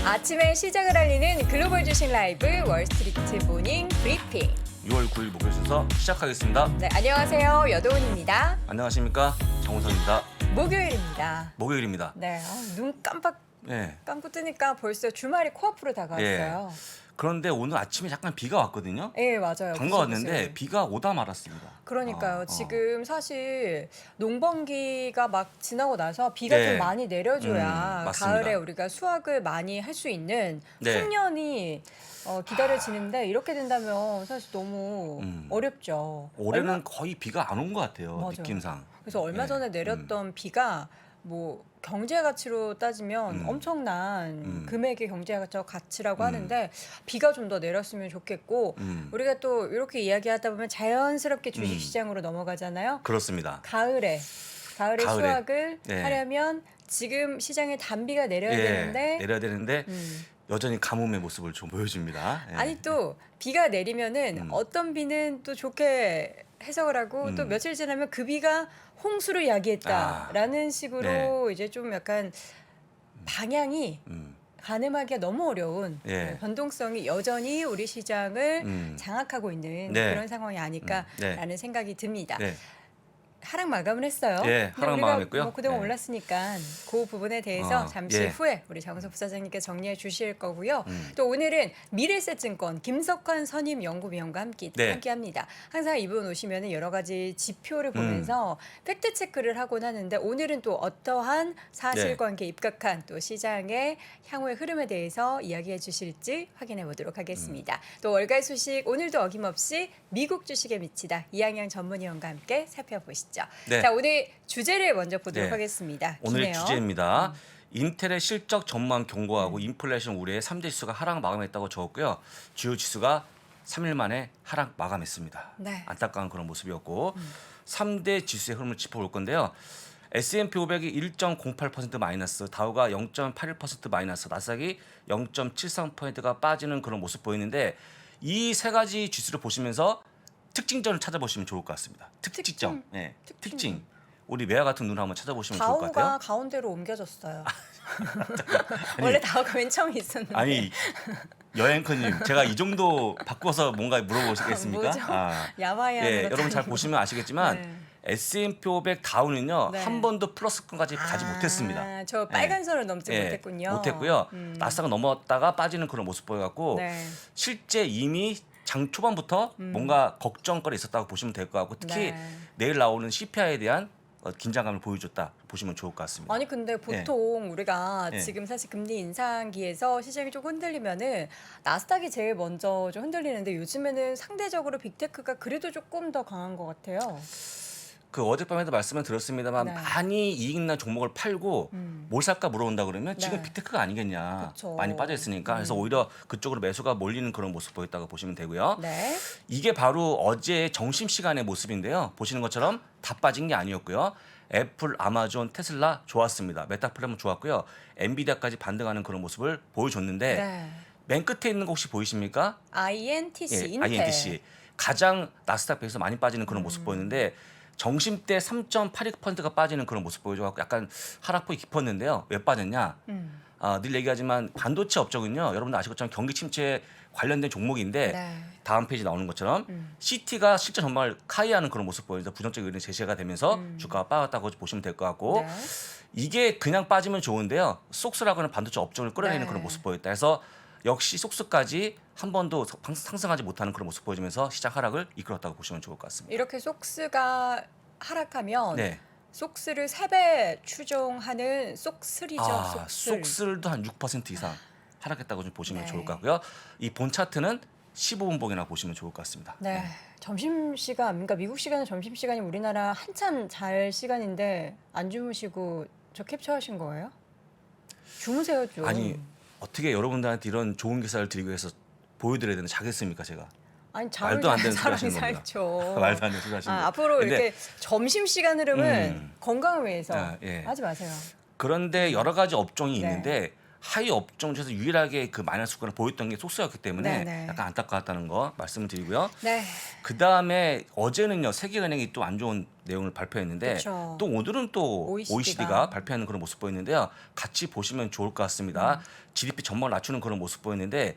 아침에 시작을 알리는 글로벌 주식 라이브 월스트리트 모닝 브리핑. 6월 9일 목요일 순서 시작하겠습니다. 네, 안녕하세요. 여도은입니다. 안녕하십니까, 정우성입니다. 목요일입니다. 목요일입니다. 네, 눈 깜빡 네. 감고 뜨니까 벌써 주말이 코앞으로 다가왔어요. 그런데 오늘 아침에 약간 비가 왔거든요. 네, 맞아요. 반가웠는데 구슬구슬. 비가 오다 말았습니다. 그러니까요. 지금 사실 농번기가 막 지나고 나서 비가 네. 좀 많이 내려줘야 맞습니다. 가을에 우리가 수확을 많이 할 수 있는 네. 숙련이 기다려지는데 이렇게 된다면 사실 너무 어렵죠. 올해는 거의 비가 안 온 것 같아요. 맞아요. 느낌상. 그래서 얼마 네. 전에 내렸던 비가 뭐 경제 가치로 따지면 엄청난 금액의 경제 가치라고 하는데 비가 좀 더 내렸으면 좋겠고 우리가 또 이렇게 이야기하다 보면 자연스럽게 주식 시장으로 넘어가잖아요. 그렇습니다. 가을에 수확을 네. 하려면 지금 시장에 단비가 내려야 되는데 내려야 되는데 여전히 가뭄의 모습을 좀 보여줍니다. 예. 아니 또 비가 내리면은 어떤 비는 또 좋게 해석을 하고 또 며칠 지나면 그 비가 홍수를 야기했다라는 식으로 이제 좀 약간 방향이 가늠하기가 너무 어려운 예. 변동성이 여전히 우리 시장을 장악하고 있는 네. 그런 상황이 아닐까라는 생각이 듭니다. 네. 하락 마감을 했어요. 예, 근데 하락 우리가 마감했고요. 뭐 그동안 네. 올랐으니까 그 부분에 대해서 잠시 예. 후에 우리 정석 부사장님께 정리해 주실 거고요. 또 오늘은 미래세증권 김석환 선임 연구위원과 네. 함께합니다. 항상 이분 오시면 여러 가지 지표를 보면서 팩트 체크를 하곤 하는데 오늘은 또 어떠한 사실관계에 입각한 또 시장의 향후의 흐름에 대해서 이야기해 주실지 확인해 보도록 하겠습니다. 또 월가의 소식 오늘도 어김없이 미국 주식에 미치다 이항영 전문위원과 함께 살펴보시죠. 네. 자, 오늘 주제를 먼저 보도록 네. 하겠습니다. 오늘의 기네요. 주제입니다. 인텔의 실적 전망 경고하고 인플레이션 우려에 3대 지수가 하락 마감했다고 적었고요. 주요 지수가 3일 만에 하락 마감했습니다. 네. 안타까운 그런 모습이었고 3대 지수의 흐름을 짚어볼 건데요. S&P 500이 1.08% 마이너스, 다우가 0.81% 마이너스, 나스닥이 0.73%가 빠지는 그런 모습 보이는데 이 세 가지 지수를 보시면서 특징점을 찾아보시면 좋을 것 같습니다. 특징점. 네. 특징. 우리 매화 같은 눈을 한번 찾아보시면 좋을 것 다우가 같아요. 가운데로 옮겨졌어요. 원래 다우가 맨 처음에 있었는데. 아니 여행커님, 제가 이 정도 바꿔서 뭔가 물어보시겠습니까? 뭐죠? 야마야한 예, 것도 여러분 잘 아니고. 보시면 아시겠지만 네. S&P 500 다우는요 네. 한 번도 플러스권까지 가지 못했습니다. 저 빨간 선을 넘지 예, 못했군요. 못했고요. 나스닥은 넘었다가 빠지는 그런 모습 보여갖고 네. 실제 이미 장 초반부터 뭔가 걱정거리 있었다고 보시면 될 것 같고 특히 네. 내일 나오는 CPI에 대한 긴장감을 보여줬다 보시면 좋을 것 같습니다. 아니 근데 보통 우리가 예. 지금 사실 금리 인상기에서 시장이 좀 흔들리면은 나스닥이 제일 먼저 좀 흔들리는데 요즘에는 상대적으로 빅테크가 그래도 조금 더 강한 것 같아요. 그 어젯밤에도 말씀을 드렸습니다만 네. 많이 이익 난 종목을 팔고 뭘 살까 물어본다 그러면 지금 네. 빅테크가 아니겠냐. 그쵸. 많이 빠져 있으니까. 그래서 오히려 그쪽으로 매수가 몰리는 그런 모습 보였다고 보시면 되고요. 네. 이게 바로 어제 점심시간의 모습인데요. 보시는 것처럼 다 빠진 게 아니었고요. 애플, 아마존, 테슬라 좋았습니다. 메타플랫폼 좋았고요. 엔비디아까지 반등하는 그런 모습을 보여줬는데 네. 맨 끝에 있는 거 혹시 보이십니까? INTC 예, 인텔. INTC. 가장 나스닥 비해서 많이 빠지는 그런 모습 보였는데 정심 때 3.82%가 빠지는 그런 모습 보여줘갖고 약간 하락폭이 깊었는데요. 왜 빠졌냐? 늘 얘기하지만 반도체 업종은요. 여러분들 아실 것처럼 경기 침체에 관련된 종목인데 네. 다음 페이지 나오는 것처럼 CT가 실제 전망을 카이하는 그런 모습 보여서 부정적 의견이 제시가 되면서 주가가 빠졌다고 보시면 될 것 같고 네. 이게 그냥 빠지면 좋은데요. 속스라고 하는 반도체 업종을 끌어내리는 네. 그런 모습 보였다 해서 역시 속스까지 한 번도 상승하지 못하는 그런 모습 보여주면서 시장 하락을 이끌었다고 보시면 좋을 것 같습니다. 이렇게 속스가 하락하면 네. 속스를 3배 추종하는 속스리죠. 속슬. 속슬도 한 6% 이상 하락했다고 좀 보시면 네. 좋을 것 같고요. 이 본 차트는 15분봉이나 보시면 좋을 것 같습니다. 네. 점심시간, 그러니까 미국 시간은 점심시간이 우리나라 한참 잘 시간인데 안 주무시고 저 캡처하신 거예요? 주무세요 좀. 아니 어떻게 여러분들한테 이런 좋은 기사를 드리기 위해서 보여드려야 되는 자겠습니까 제가? 아니 잠을 말도 안 자야 되는 소리 사람이 하시는 겁니다. 살죠. 말도 안 되는 소리 하시는 거예요. 앞으로 근데 이렇게 점심시간 흐름은 건강을 위해서 예. 하지 마세요. 그런데 여러 가지 업종이 네. 있는데 하위 업종 중에서 유일하게 그 마이너스 수가를 보였던 게 속수였기 때문에 네네. 약간 안타까웠다는 거 말씀을 드리고요. 네. 그 다음에 어제는요 세계은행이 또 안 좋은 내용을 발표했는데 그쵸. 또 오늘은 또 OECD 가. OECD가 발표하는 그런 모습 보였는데요. 같이 보시면 좋을 것 같습니다. GDP 전망을 낮추는 그런 모습 보였는데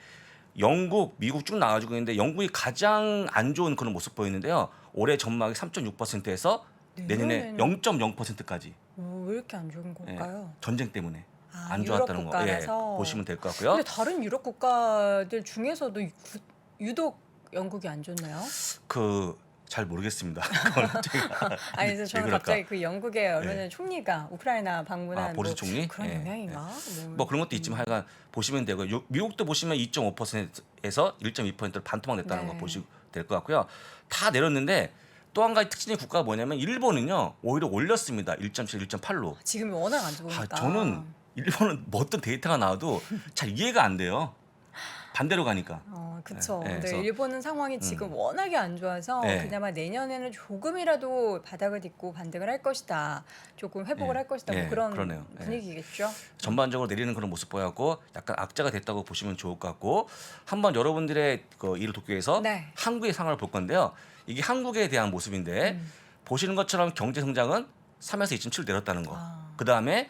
영국, 미국 쭉 나와주고 있는데 영국이 가장 안 좋은 그런 모습 보였는데요. 올해 전망이 3.6%에서 내년에 내년에는 0.0%까지 왜 이렇게 안 좋은 걸까요? 전쟁 때문에 아, 안 유럽 좋았다는 거 국가라서. 보시면 될 것 같고요. 근데 다른 유럽 국가들 중에서도 유독 영국이 안 좋나요? 그 잘 모르겠습니다. 그걸 제가 아니, 그래서 왜 저는 그럴까? 갑자기 그 영국의 얼마 전에 총리가 우크라이나 방문한 보리스 뭐 총리 그런 예, 영향인가? 뭐 그런 것도 있지만 하여간 보시면 되고요. 미국도 보시면 2.5%에서 1.2%를 반토막냈다는 네. 거 보시면 될 것 같고요. 다 내렸는데 또 한 가지 특징의 국가가 뭐냐면 일본은요 오히려 올렸습니다. 1.7, 1.8로. 지금이 워낙 안 좋으니까. 저는 일본은 뭐 어떤 데이터가 나와도 잘 이해가 안 돼요. 반대로 가니까. 그쵸. 네, 근데 그래서 일본은 상황이 지금 워낙에 안 좋아서 네. 그나마 내년에는 조금이라도 바닥을 딛고 반등을 할 것이다. 조금 회복을 네. 할 것이다. 뭐 네, 그런 그러네요. 네. 분위기겠죠. 전반적으로 내리는 그런 모습 보였고 약간 악재가 됐다고 보시면 좋을 것 같고 한번 여러분들의 그 이를 돕기 위해서 네. 한국의 상황을 볼 건데요. 이게 한국에 대한 모습인데 보시는 것처럼 경제 성장은 3에서 2.7 내렸다는 거. 아. 그 다음에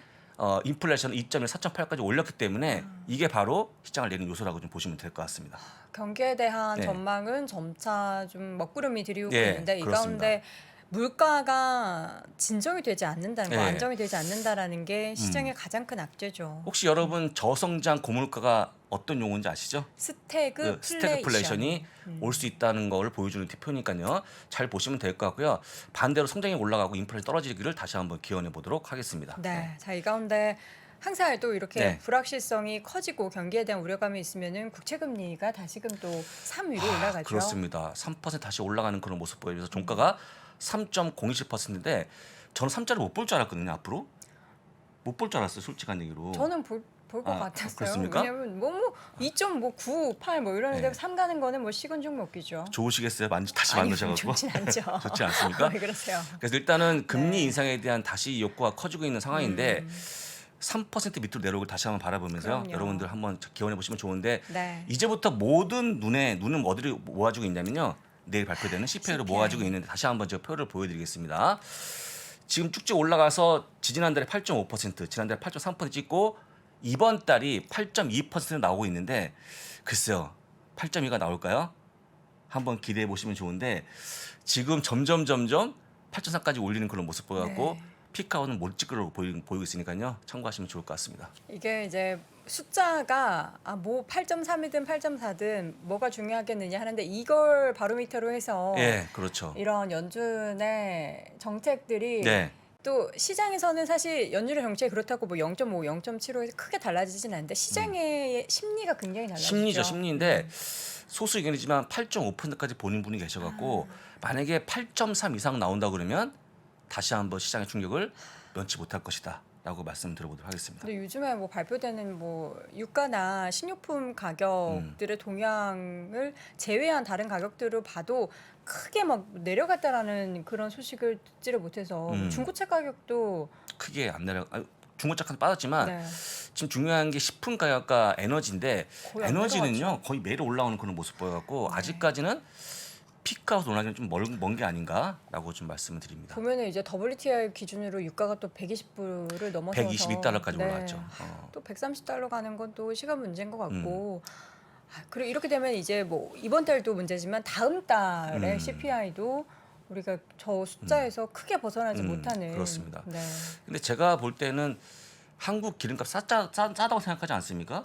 인플레이션은 2.1, 4.8까지 올렸기 때문에 이게 바로 시장을 내리는 요소라고 좀 보시면 될 것 같습니다. 경기에 대한 네. 전망은 점차 좀 먹구름이 들이오고 예, 있는데 이 그렇습니다. 가운데 물가가 진정이 되지 않는다는 거, 예. 안정이 되지 않는다라는 게 시장의 가장 큰 악재죠. 혹시 여러분 저성장 고물가가 어떤 용어인지 아시죠? 스태그플레이션이 스태그플레이션이 올 수 있다는 걸 보여주는 표니까요. 잘 보시면 될 것 같고요. 반대로 성장이 올라가고 인플레이션이 떨어지기를 다시 한번 기원해 보도록 하겠습니다. 네. 자, 이 가운데 항상 또 이렇게 네. 불확실성이 커지고 경기에 대한 우려감이 있으면은 국채 금리가 다시금 또 3위로 올라가죠. 그렇습니다. 3% 다시 올라가는 그런 모습 보여서 종가가 3.07%인데 저는 3자를 못 볼 줄 알았거든요. 앞으로 못 볼 줄 알았어요. 솔직한 얘기로. 저는 볼 것 같았어요. 그렇습니까? 왜냐면 뭐 2.9, 8 이러는데 네. 3 가는 거는 뭐 식은죽 먹기죠. 좋으시겠어요? 다시 아니, 만나셔가지고 좋진 않죠. 좋지 않습니까? 왜 그러세요? 그래서 일단은 금리 네. 인상에 대한 다시 욕구가 커지고 있는 상황인데 3% 밑으로 내려오길 다시 한번 바라보면서요. 그럼요. 여러분들 한번 기원해 보시면 좋은데 네. 이제부터 모든 눈은 어디를 모아주고 있냐면요. 내일 발표되는 CPI를 CPI. 모아주고 있는데 다시 한번 제가 표를 보여드리겠습니다. 지금 쭉쭉 올라가서 지난달에 8.5%, 지난달에 8.3% 찍고 이번 달이 8.2% 나오고 있는데 글쎄요. 8.2가 나올까요? 한번 기대해 보시면 좋은데 지금 점점 8.3까지 올리는 그런 모습 보여갖고 네. 피크아웃은 못 찍으려고 보이고 있으니까요. 참고하시면 좋을 것 같습니다. 이게 이제 숫자가 뭐 8.3이든 8.4든 뭐가 중요하겠느냐 하는데 이걸 바로미터로 해서 예, 그렇죠. 이런 연준의 정책들이 네, 또 시장에서는 사실 연준의 정책이 그렇다고 뭐 0.5, 0.75에서 크게 달라지진 않는데 시장의 심리가 굉장히 달라지죠. 심리죠, 심리인데 소수 의견이지만 8.5%까지 보는 분이 계셔갖고 만약에 8.3 이상 나온다 그러면 다시 한번 시장의 충격을 면치 못할 것이다라고 말씀 드려보도록 하겠습니다. 근데 요즘에 뭐 발표되는 뭐 유가나 식료품 가격들의 동향을 제외한 다른 가격들을 봐도 크게 막 내려갔다라는 그런 소식을 듣지를 못해서 중고차 가격도 크게 안 내려. 중고차까지 빠졌지만 네, 지금 중요한 게 식품 가격과 에너지인데 거의 안 에너지는요 내려갔죠. 거의 매일 올라오는 그런 모습 보여갖고 네. 아직까지는 피크아웃 올라가기는 좀 먼 게 아닌가라고 좀 말씀을 드립니다. 보면은 이제 WTI 기준으로 유가가 또 120불을 넘어서서 122달러까지 네, 올라왔죠. 또 130달러 가는 건 또 시간 문제인 것 음. 같고 그리고 이렇게 되면 이제 뭐 이번 달도 문제지만 다음 달에 CPI도 우리가 저 숫자에서 크게 벗어나지 못하는 그렇습니다. 네. 근데 제가 볼 때는 한국 기름값 싸다고 생각하지 않습니까?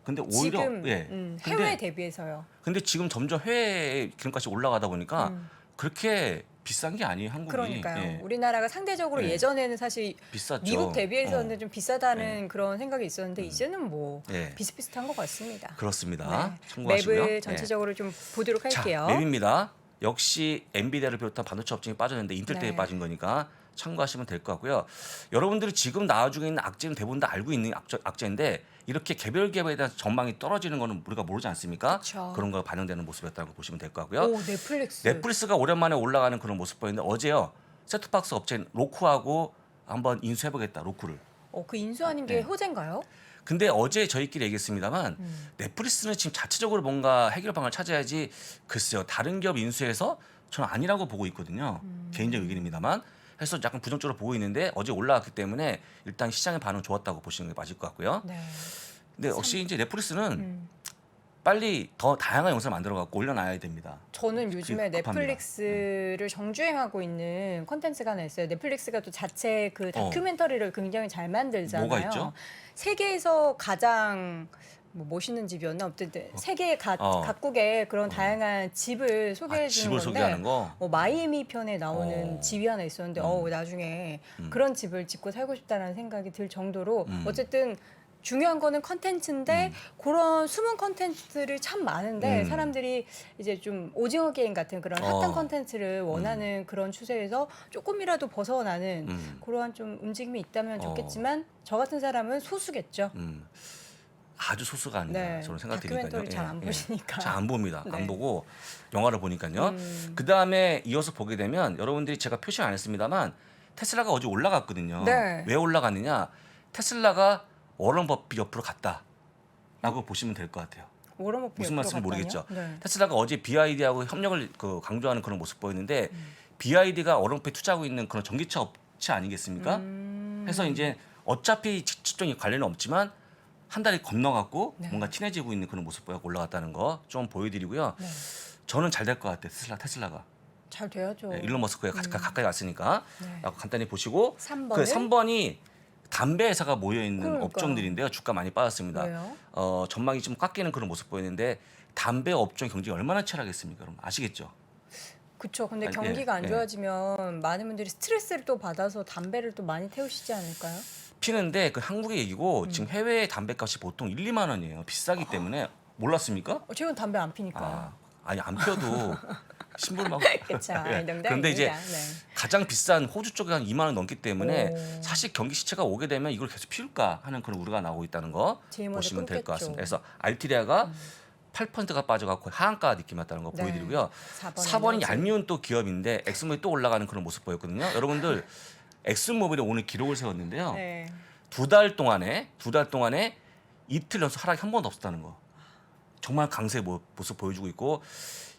근데 오히려 지금 해외 대비해서요. 근데 지금 점점 해외 기름값이 올라가다 보니까 그렇게 비싼 게 아니에요, 한국이. 그러니까요. 예, 우리나라가 상대적으로 네. 예전에는 사실 비쌌죠. 미국 대비해서는 좀 비싸다는 네. 그런 생각이 있었는데 이제는 뭐 예, 비슷비슷한 것 같습니다. 그렇습니다. 네. 참고하시고요. 맵을 전체적으로 좀 보도록 할게요. 자, 맵입니다. 역시 엔비디아를 비롯한 반도체 업종이 빠졌는데 인텔 때문에 네. 빠진 거니까 참고하시면 될 것 같고요. 여러분들이 지금 나와주고 있는 악재는 대부분 다 알고 있는 악재인데 이렇게 개별 기업에 대한 전망이 떨어지는 거는 우리가 모르지 않습니까? 그쵸. 그런 거 반영되는 모습이었다고 보시면 될 것 같고요. 오, 넷플릭스. 넷플릭스가 오랜만에 올라가는 그런 모습 보였는데 어제요. 세트박스 업체인 로쿠하고 한번 인수해보겠다. 로쿠를. 그 인수하는 게 네. 호재인가요? 근데 어제 저희끼리 얘기했습니다만 넷플릭스는 지금 자체적으로 뭔가 해결 방안을 찾아야지 글쎄요. 다른 기업 인수해서 저는 아니라고 보고 있거든요. 개인적 의견입니다만. 해서 약간 부정적으로 보고 있는데 어제 올라왔기 때문에 일단 시장의 반응 좋았다고 보시는 게 맞을 것 같고요. 네. 근데 역시 이제 넷플릭스는 음. 빨리 더 다양한 영상을 만들어 갖고 올려놔야 됩니다. 저는 요즘에 급합니다. 넷플릭스를 정주행하고 있는 콘텐츠가 하나 있어요. 넷플릭스가 또 자체 그 다큐멘터리를 굉장히 잘 만들잖아요. 뭐가 있죠? 세계에서 가장 뭐 멋있는 집이었나? 어쨌든 세계 각국의 그런 다양한 집을 소개해 주는 집을 건데 소개하는 거. 마이애미 편에 나오는 집이 하나 있었는데 나중에 그런 집을 짓고 살고 싶다라는 생각이 들 정도로 어쨌든 중요한 거는 컨텐츠인데 그런 숨은 컨텐츠들이 참 많은데 사람들이 이제 좀 오징어 게임 같은 그런 핫한 컨텐츠를 원하는 그런 추세에서 조금이라도 벗어나는 그러한 좀 움직임이 있다면 좋겠지만 저 같은 사람은 소수겠죠. 아주 소수가 아닌가 네, 저는 생각이 다큐멘터리 드니까요. 잘 안 보시니까. 잘 안 봅니다. 네. 안 보고 영화를 보니까요. 그 다음에 이어서 보게 되면 여러분들이 제가 표시 안 했습니다만 테슬라가 어제 올라갔거든요. 네. 왜 올라갔느냐? 테슬라가 워런 버핏 옆으로 갔다라고 보시면 될 것 같아요. 워런 버핏 무슨 옆으로 말씀인지 갔다니요? 모르겠죠. 네. 테슬라가 어제 BYD하고 협력을 강조하는 그런 모습 보였는데 BYD가 워런 버핏 투자하고 있는 그런 전기차 업체 아니겠습니까? 해서 이제 어차피 직접적인 관련은 없지만 한 달이 건너갖고 네. 뭔가 친해지고 있는 그런 모습 보여 올라갔다는 거 좀 보여드리고요. 네. 저는 잘 될 것 같아요. 테슬라가. 잘 돼야죠. 네, 일론 머스크에 가까이 갔으니까 네. 간단히 보시고 3번을? 그 3번이 담배 회사가 모여 있는 그러니까요. 업종들인데요. 주가 많이 빠졌습니다. 왜요? 전망이 좀 깎이는 그런 모습 보이는데 담배 업종 경쟁이 얼마나 치열하겠습니까? 여러분 아시겠죠? 그렇죠. 근데 아니, 경기가 안 예. 좋아지면 많은 분들이 스트레스를 또 받아서 담배를 또 많이 태우시지 않을까요? 피는데 그 한국의 얘기고 지금 해외 담배값이 보통 1, 2만 원이에요. 비싸기 때문에 몰랐습니까? 최근 담배 안 피니까. 아니 안 펴도 심부름하고 그렇죠. 예. 농담입니다. 그런데 이제 네. 가장 비싼 호주 쪽에 한 2만 원 넘기 때문에 오. 사실 경기 시체가 오게 되면 이걸 계속 피울까 하는 그런 우려가 나오고 있다는 거 제일 먼저 보시면 될 것 끊겠죠. 같습니다. 그래서 알티리아가 8%가 빠져갖고 하한가 느낌 났다는 거 네. 보여드리고요. 4번 4번이 에너지. 얄미운 또 기업인데 엑스모빌이 또 올라가는 그런 모습 보였거든요. 여러분들 엑스모빌이 오늘 기록을 세웠는데요. 네. 두 달 동안에 이틀 연속 하락이 한 번도 없었다는 거. 정말 강세 모습 보여주고 있고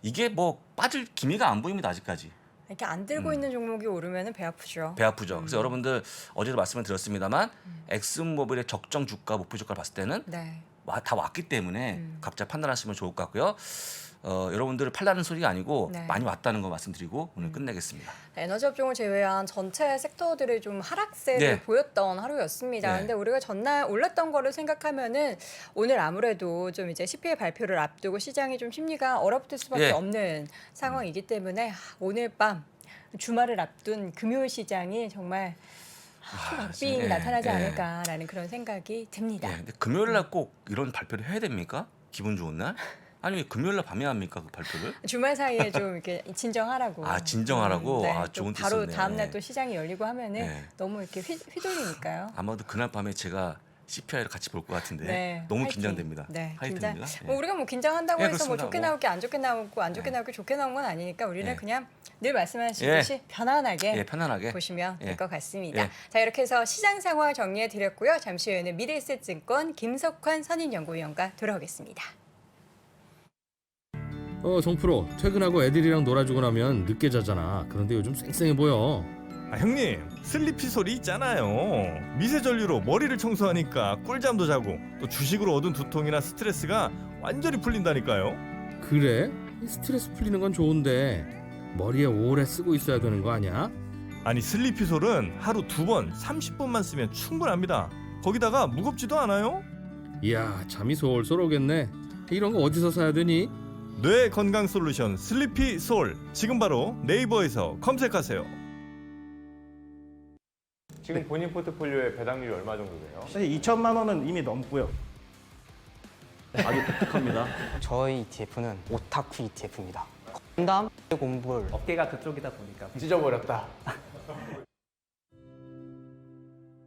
이게 뭐 빠질 기미가 안 보입니다 아직까지. 이렇게 안 들고 있는 종목이 오르면 배 아프죠. 배 아프죠. 그래서 여러분들 어제도 말씀을 드렸습니다만 엑슨모빌의 적정 주가 목표 주가를 봤을 때는 네. 다 왔기 때문에 각자 판단하시면 좋을 것 같고요. 여러분들을 팔라는 소리가 아니고 네. 많이 왔다는 거 말씀드리고 오늘 끝내겠습니다. 에너지 업종을 제외한 전체 섹터들이 좀 하락세를 네. 보였던 하루였습니다. 네. 근데 우리가 전날 올랐던 거를 생각하면은 오늘 아무래도 좀 이제 CPI 발표를 앞두고 시장이 좀 심리가 얼어붙을 수밖에 예. 없는 상황이기 때문에 오늘 밤 주말을 앞둔 금요일 시장이 정말 박빙이 예, 나타나지 예. 않을까라는 그런 생각이 듭니다. 예, 근데 금요일 날 꼭 이런 발표를 해야 됩니까? 기분 좋은 날? 아니 왜 금요일 날 밤에 합니까 그 발표를? 주말 사이에 좀 이렇게 진정하라고. 진정하라고? 네, 아, 좋은 또 뜻 바로 있었네. 다음 날 또 시장이 열리고 하면은 네. 너무 이렇게 휘둘리니까요. 아마도 그날 밤에 제가 CPI를 같이 볼 것 같은데 네, 너무 화이팅. 긴장됩니다. 네, 화이팅입니다. 긴장. 예. 뭐 우리가 뭐 긴장한다고 예, 해서 뭐 그렇습니다. 좋게 뭐. 나올 게 안 좋게 나오고 안 좋게 예. 나올 게 좋게 나온 건 아니니까 우리는 예. 그냥 늘 말씀하시듯이 편안하게 예, 편안하게 보시면 예. 될 것 같습니다. 예. 자, 이렇게 해서 시장 상황 정리해 드렸고요. 잠시 후에는 미래에셋증권 김석환 선임연구위원과 돌아오겠습니다. 정프로 퇴근하고 애들이랑 놀아주고 나면 늦게 자잖아. 그런데 요즘 쌩쌩해 보여. 형님, 슬리피 솔이 있잖아요. 미세 전류로 머리를 청소하니까 꿀잠도 자고 또 주식으로 얻은 두통이나 스트레스가 완전히 풀린다니까요. 그래? 이 스트레스 풀리는 건 좋은데 머리에 오래 쓰고 있어야 되는 거 아니야? 아니 슬리피 솔은 하루 2번 30분만 쓰면 충분합니다. 거기다가 무겁지도 않아요. 이야, 잠이 솔솔 오겠네. 이런 거 어디서 사야 되니? 뇌 건강 솔루션 슬리피 솔 지금 바로 네이버에서 검색하세요. 지금 본인 포트폴리오의 배당률이 얼마 정도 돼요? 사실 2천만 원은 이미 넘고요. 아주 독특합니다. 저희 ETF는 오타쿠 ETF입니다. 건담 공부를 어깨가 그쪽이다 보니까 찢어버렸다.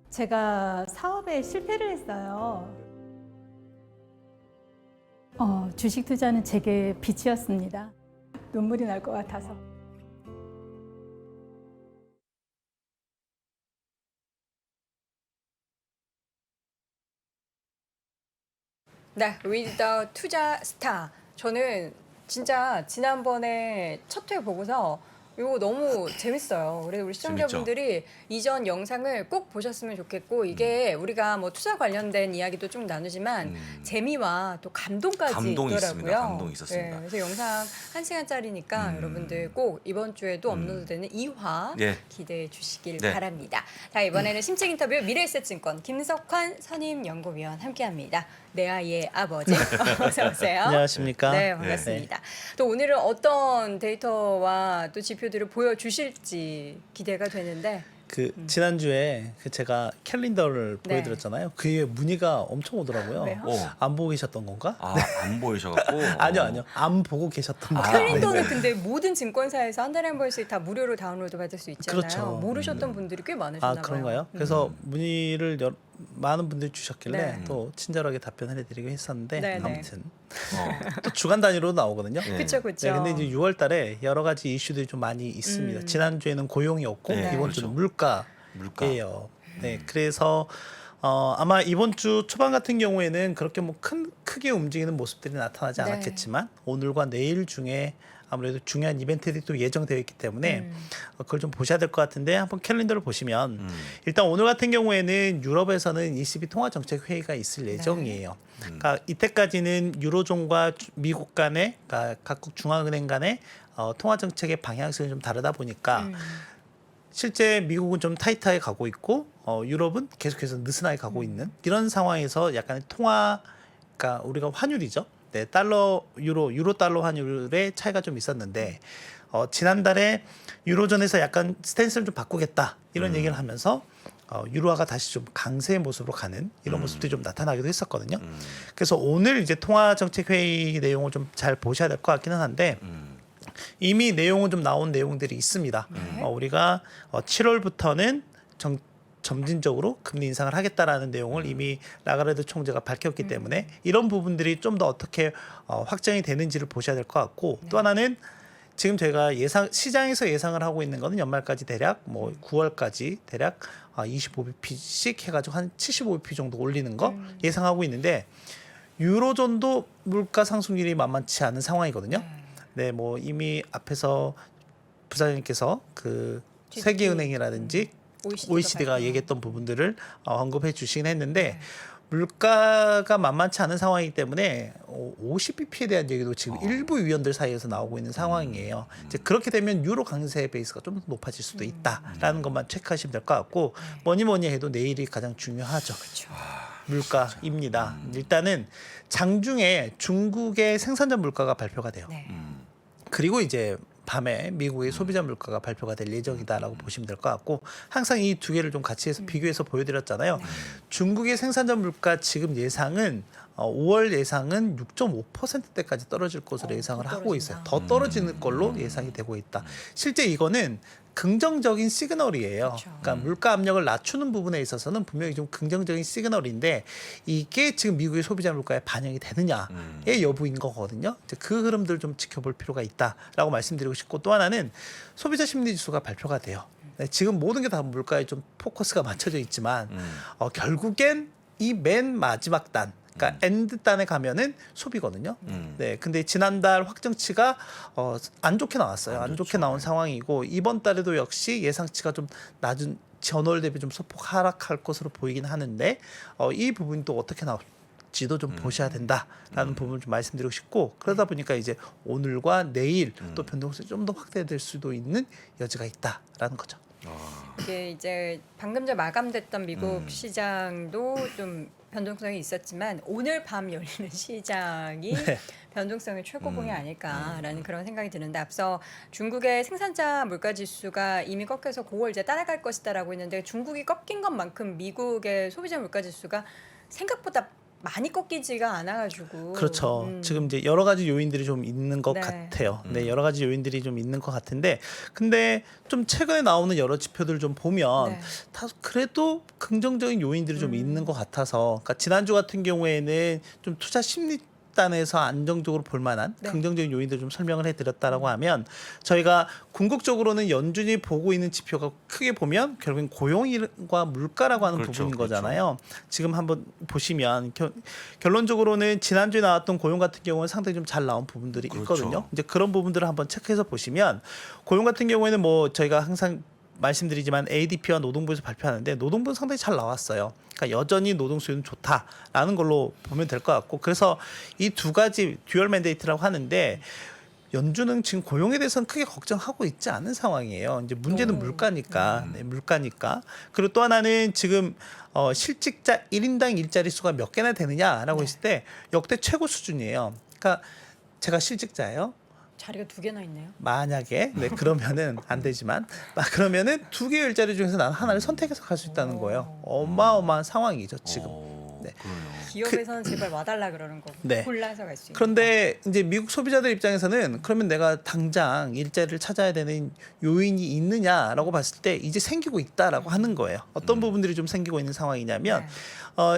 제가 사업에 실패를 했어요. 주식 투자는 제게 빚이었습니다. 눈물이 날 것 같아서. 네, 위더 투자 스타. 저는 진짜 지난번에 첫 회 보고서 이거 너무 재밌어요. 그래서 우리 시청자분들이 이전 영상을 꼭 보셨으면 좋겠고 이게 우리가 뭐 투자 관련된 이야기도 좀 나누지만 재미와 또 감동까지 감동이 있더라고요. 있습니다. 감동이 있었습니다. 네, 그래서 영상 1시간짜리니까 여러분들 꼭 이번 주에도 업로드되는 2화 예. 기대해 주시길 네. 바랍니다. 자, 이번에는 심층 인터뷰 미래에셋증권 김석환 선임연구위원 함께합니다. 내 아이의 아버지 어서 오세요. 안녕하십니까? 네, 반갑습니다. 또 오늘은 어떤 데이터와 또 지표들을 보여주실지 기대가 되는데 지난주에 제가 캘린더를 네. 보여드렸잖아요. 그에 문의가 엄청 오더라고요. 왜요? 안 보고 계셨던 건가? 안 보이셔갖고. 아니요. 안 보고 계셨던 거. 캘린더는 근데 모든 증권사에서 한 달에 한 번씩 다 무료로 다운로드 받을 수 있잖아요. 그렇죠. 모르셨던 분들이 꽤 많으셨나 봐요. 그런가요? 그래서 문의를 많은 분들이 주셨길래 네. 또 친절하게 답변을 해드리고 했었는데 네, 네. 아무튼 또 주간 단위로 나오거든요. 네. 그렇죠, 그렇죠. 네, 근데 이제 6월달에 여러 가지 이슈들이 좀 많이 있습니다. 지난주에는 고용이었고 네, 이번 그렇죠. 주는 물가. 물가예요. 네, 그래서 아마 이번 주 초반 같은 경우에는 그렇게 뭐 크게 움직이는 모습들이 나타나지 네. 않았겠지만 오늘과 내일 중에 아무래도 중요한 이벤트들이 또 예정되어 있기 때문에 그걸 좀 보셔야 될 것 같은데 한번 캘린더를 보시면 일단 오늘 같은 경우에는 유럽에서는 ECB 통화정책회의가 있을 예정이에요. 그러니까 이때까지는 유로존과 미국 간의 그러니까 각국 중앙은행 간의 통화정책의 방향성이 좀 다르다 보니까 실제 미국은 좀 타이트하게 가고 있고 유럽은 계속해서 느슨하게 가고 있는 이런 상황에서 약간의 그러니까 우리가 환율이죠. 네, 달러 유로 달러 환율의 차이가 좀 있었는데 지난달에 유로존에서 약간 스탠스를 좀 바꾸겠다 이런 얘기를 하면서 유로화가 다시 좀 강세의 모습으로 가는 이런 모습들이 좀 나타나기도 했었거든요. 그래서 오늘 이제 통화 정책 회의 내용을 좀 잘 보셔야 될 것 같기는 한데 이미 내용은 좀 나온 내용들이 있습니다. 우리가 7월부터는 점진적으로 금리 인상을 하겠다라는 내용을 이미 라가르드 총재가 밝혔기 때문에 이런 부분들이 좀 더 어떻게 확정이 되는지를 보셔야 될 것 같고 또 하나는 지금 저희가 시장에서 예상을 하고 있는 거는 연말까지 대략 뭐 9월까지 대략 25bp씩 해가지고 한 75bp 정도 올리는 거 예상하고 있는데 유로존도 물가 상승률이 만만치 않은 상황이거든요. 네, 뭐 이미 앞에서 부사장님께서 세계은행이라든지 OECD가 얘기했던 부분들을 언급해 주시긴 했는데 물가가 만만치 않은 상황이기 때문에 50bp에 대한 얘기도 지금 일부 위원들 사이에서 나오고 있는 상황이에요. 이제 그렇게 되면 유로 강세 베이스가 좀 더 높아질 수도 있다라는 것만 체크하시면 될 것 같고 뭐니 해도 내일이 가장 중요하죠. 물가입니다. 일단은 장중에 중국의 생산자 물가가 발표가 돼요. 네. 그리고 이제 밤에 미국의 소비자 물가가 발표가 될 예정이다라고 보시면 될 것 같고 항상 이 두 개를 좀 같이 해서 비교해서 보여드렸잖아요. 중국의 생산자 물가 지금 예상은 5월 예상은 6.5%대까지 떨어질 것으로 예상을 하고 있어요. 더 떨어지는 걸로 예상이 되고 있다. 실제 이거는 긍정적인 시그널이에요. 그렇죠. 그러니까 물가 압력을 낮추는 부분에 있어서는 분명히 좀 긍정적인 시그널인데 이게 지금 미국의 소비자 물가에 반영이 되느냐의 여부인 거거든요. 이제 그 흐름들 좀 지켜볼 필요가 있다라고 말씀드리고 싶고 또 하나는 소비자 심리 지수가 발표가 돼요. 네, 지금 모든 게 다 물가에 좀 포커스가 맞춰져 있지만 결국엔 이 맨 마지막 단 그러니까 엔드 단에 가면은 소비거든요. 네, 근데 지난달 확정치가 안 좋게 나왔어요. 안 좋게 나온 상황이고 이번 달에도 역시 예상치가 좀 낮은 전월 대비 좀 소폭 하락할 것으로 보이긴 하는데 이 부분이 또 어떻게 나올지도 좀 보셔야 된다라는 부분을 좀 말씀드리고 싶고 그러다 보니까 이제 오늘과 내일 또 변동성이 좀 더 확대될 수도 있는 여지가 있다라는 거죠. 이게 이제 방금 전 마감됐던 미국 시장도 좀 변동성이 있었지만 오늘 밤 열리는 시장이 변동성의 최고봉이 아닐까라는 그런 생각이 드는데 앞서 중국의 생산자 물가 지수가 이미 꺾여서 9월 이제 따라갈 것이다라고 했는데 중국이 꺾인 것만큼 미국의 소비자 물가 지수가 생각보다 많이 꺾이지가 않아가지고 그렇죠. 지금 이제 여러 가지 요인들이 좀 있는 것 네. 같아요. 네, 여러 가지 요인들이 좀 있는 것 같은데, 근데 좀 최근에 나오는 여러 지표들 좀 보면 네. 다 그래도 긍정적인 요인들이 좀 있는 것 같아서, 그러니까 지난주 같은 경우에는 좀 투자 심리 단에서 안정적으로 볼 만한 네. 긍정적인 요인들 좀 설명을 해드렸다라고 하면 저희가 궁극적으로는 연준이 보고 있는 지표가 크게 보면 결국엔 고용과 물가라고 하는 그렇죠, 부분인 그렇죠. 거잖아요. 지금 한번 보시면 결론적으로는 지난주에 나왔던 고용 같은 경우는 상당히 좀 잘 나온 부분들이 그렇죠. 있거든요. 이제 그런 부분들을 한번 체크해서 보시면 고용 같은 경우에는 뭐 저희가 항상 말씀드리지만 ADP와 노동부에서 발표하는데 노동부는 상당히 잘 나왔어요. 그러니까 여전히 노동 수요는 좋다라는 걸로 보면 될 것 같고 그래서 이 두 가지 듀얼 맨데이트라고 하는데 연준은 지금 고용에 대해서는 크게 걱정하고 있지 않은 상황이에요. 이제 문제는 물가니까, 네, 물가니까. 그리고 또 하나는 지금 실직자 1인당 일자리 수가 몇 개나 되느냐라고 했을 때 역대 최고 수준이에요. 그러니까 제가 실직자예요. 자리가 2개나 있네요. 만약에 네 그러면은 안 되지만 그러면은 2개의 일자리 중에서 나는 하나를 선택해서 갈 수 있다는 거예요. 어마어마한 상황이죠 지금. 네. 그러네요. 기업에서는 제발 와달라 그러는 거고 네. 골라서 갈 수 있는. 그런데 이제 미국 소비자들 입장에서는 그러면 내가 당장 일자리를 찾아야 되는 요인이 있느냐라고 봤을 때 이제 생기고 있다라고 하는 거예요. 어떤 부분들이 좀 생기고 있는 상황이냐면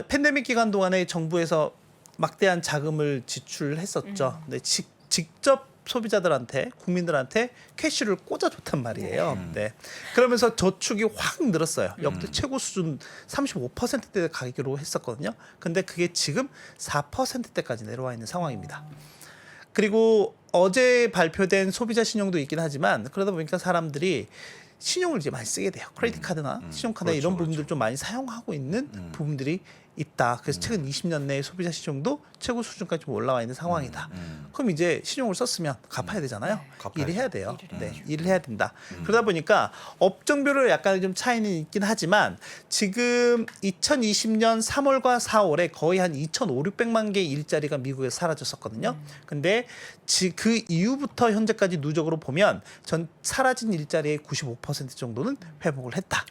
팬데믹 기간 동안에 정부에서 막대한 자금을 지출했었죠. 근데 직접 소비자들한테 국민들한테 캐시를 꽂아줬단 말이에요. 네. 그러면서 저축이 확 늘었어요. 역대 최고 수준 35%대 가기로 했었거든요. 근데 그게 지금 4%대까지 내려와 있는 상황입니다. 그리고 어제 발표된 소비자 신용도 있긴 하지만 그러다 보니까 사람들이 신용을 이제 많이 쓰게 돼요. 크레딧 카드나 신용카드 그렇죠, 이런 부분들 좀 많이 사용하고 있는 부분들이 있다. 그래서 최근 20년 내에 소비자 신용도 최고 수준까지 좀 올라와 있는 상황이다. 그럼 이제 신용을 썼으면 갚아야 되잖아요. 갚아야죠. 일을 해야 돼요. 일을 네, 해야죠. 일을 해야 된다. 그러다 보니까 업종별로 약간의 좀 차이는 있긴 하지만 지금 2020년 3월과 4월에 거의 한 2,500~600만 개의 일자리가 미국에서 사라졌었거든요. 근데 그 이후부터 현재까지 누적으로 보면 전 사라진 일자리의 95% 정도는 회복을 했다.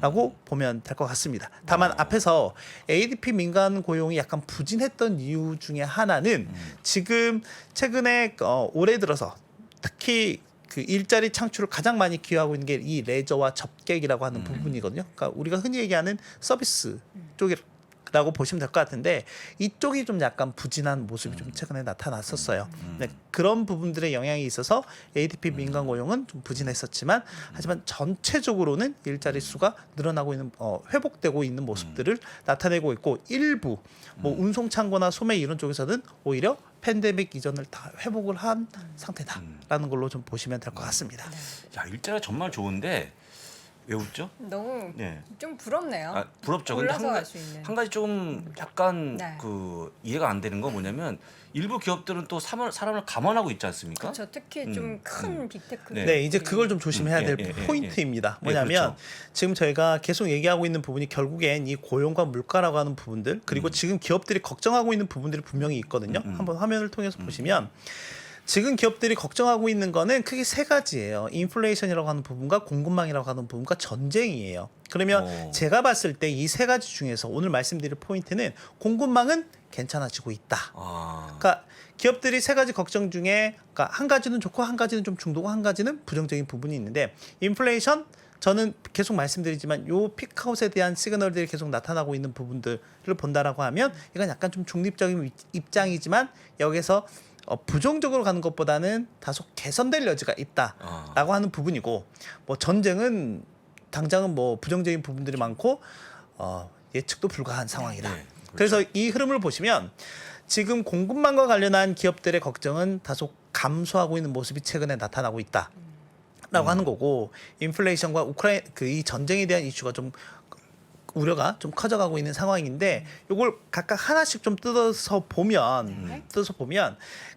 라고 보면 될 것 같습니다. 다만 앞에서 ADP 민간 고용이 약간 부진했던 이유 중에 하나는 지금 최근에 올해 들어서 특히 그 일자리 창출을 가장 많이 기여하고 있는 게 이 레저와 접객이라고 하는 부분이거든요. 그러니까 우리가 흔히 얘기하는 서비스 쪽이라고 보시면 될 것 같은데 이쪽이 좀 약간 부진한 모습이 좀 최근에 나타났었어요. 네, 그런 부분들의 영향이 있어서 ADP 민간 고용은 좀 부진했었지만 하지만 전체적으로는 일자리 수가 늘어나고 있는 회복되고 있는 모습들을 나타내고 있고 일부 뭐 운송 창고나 소매 이런 쪽에서는 오히려 팬데믹 이전을 다 회복을 한 상태다라는 걸로 좀 보시면 될 것 같습니다. 야 일자리가 정말 좋은데 왜 웃죠? 너무 네. 좀 부럽네요. 아, 부럽죠. 근데 골라서 갈 수 있는. 한 가지 좀 약간 네. 그 이해가 안 되는 건 뭐냐면 일부 기업들은 또 사람을 감안하고 있지 않습니까? 그렇죠. 특히 좀 큰 빅테크. 네. 네, 이제 그걸 좀 조심해야 될 예, 포인트입니다. 예, 뭐냐면 그렇죠. 지금 저희가 계속 얘기하고 있는 부분이 결국엔 이 고용과 물가라고 하는 부분들 그리고 지금 기업들이 걱정하고 있는 부분들이 분명히 있거든요. 한번 화면을 통해서 보시면 지금 기업들이 걱정하고 있는 거는 크게 세 가지예요. 인플레이션이라고 하는 부분과 공급망이라고 하는 부분과 전쟁이에요. 그러면 제가 봤을 때 이 세 가지 중에서 오늘 말씀드릴 포인트는 공급망은 괜찮아지고 있다. 아, 그러니까 기업들이 세 가지 걱정 중에 그러니까 한 가지는 좋고 한 가지는 좀 중도고 한 가지는 부정적인 부분이 있는데 인플레이션 저는 계속 말씀드리지만 요 피크아웃에 대한 시그널들이 계속 나타나고 있는 부분들을 본다라고 하면 이건 약간 좀 중립적인 입장이지만 여기서 부정적으로 가는 것보다는 다소 개선될 여지가 있다라고 하는 부분이고 뭐 전쟁은 당장은 뭐 부정적인 부분들이 많고 예측도 불가한 상황이다. 네, 그렇죠. 그래서 이 흐름을 보시면 지금 공급망과 관련한 기업들의 걱정은 다소 감소하고 있는 모습이 최근에 나타나고 있다라고 하는 거고 인플레이션과 우크라이나 이 전쟁에 대한 이슈가 좀 우려가 좀 커져가고 있는 상황인데 이걸 각각 하나씩 좀 뜯어서 보면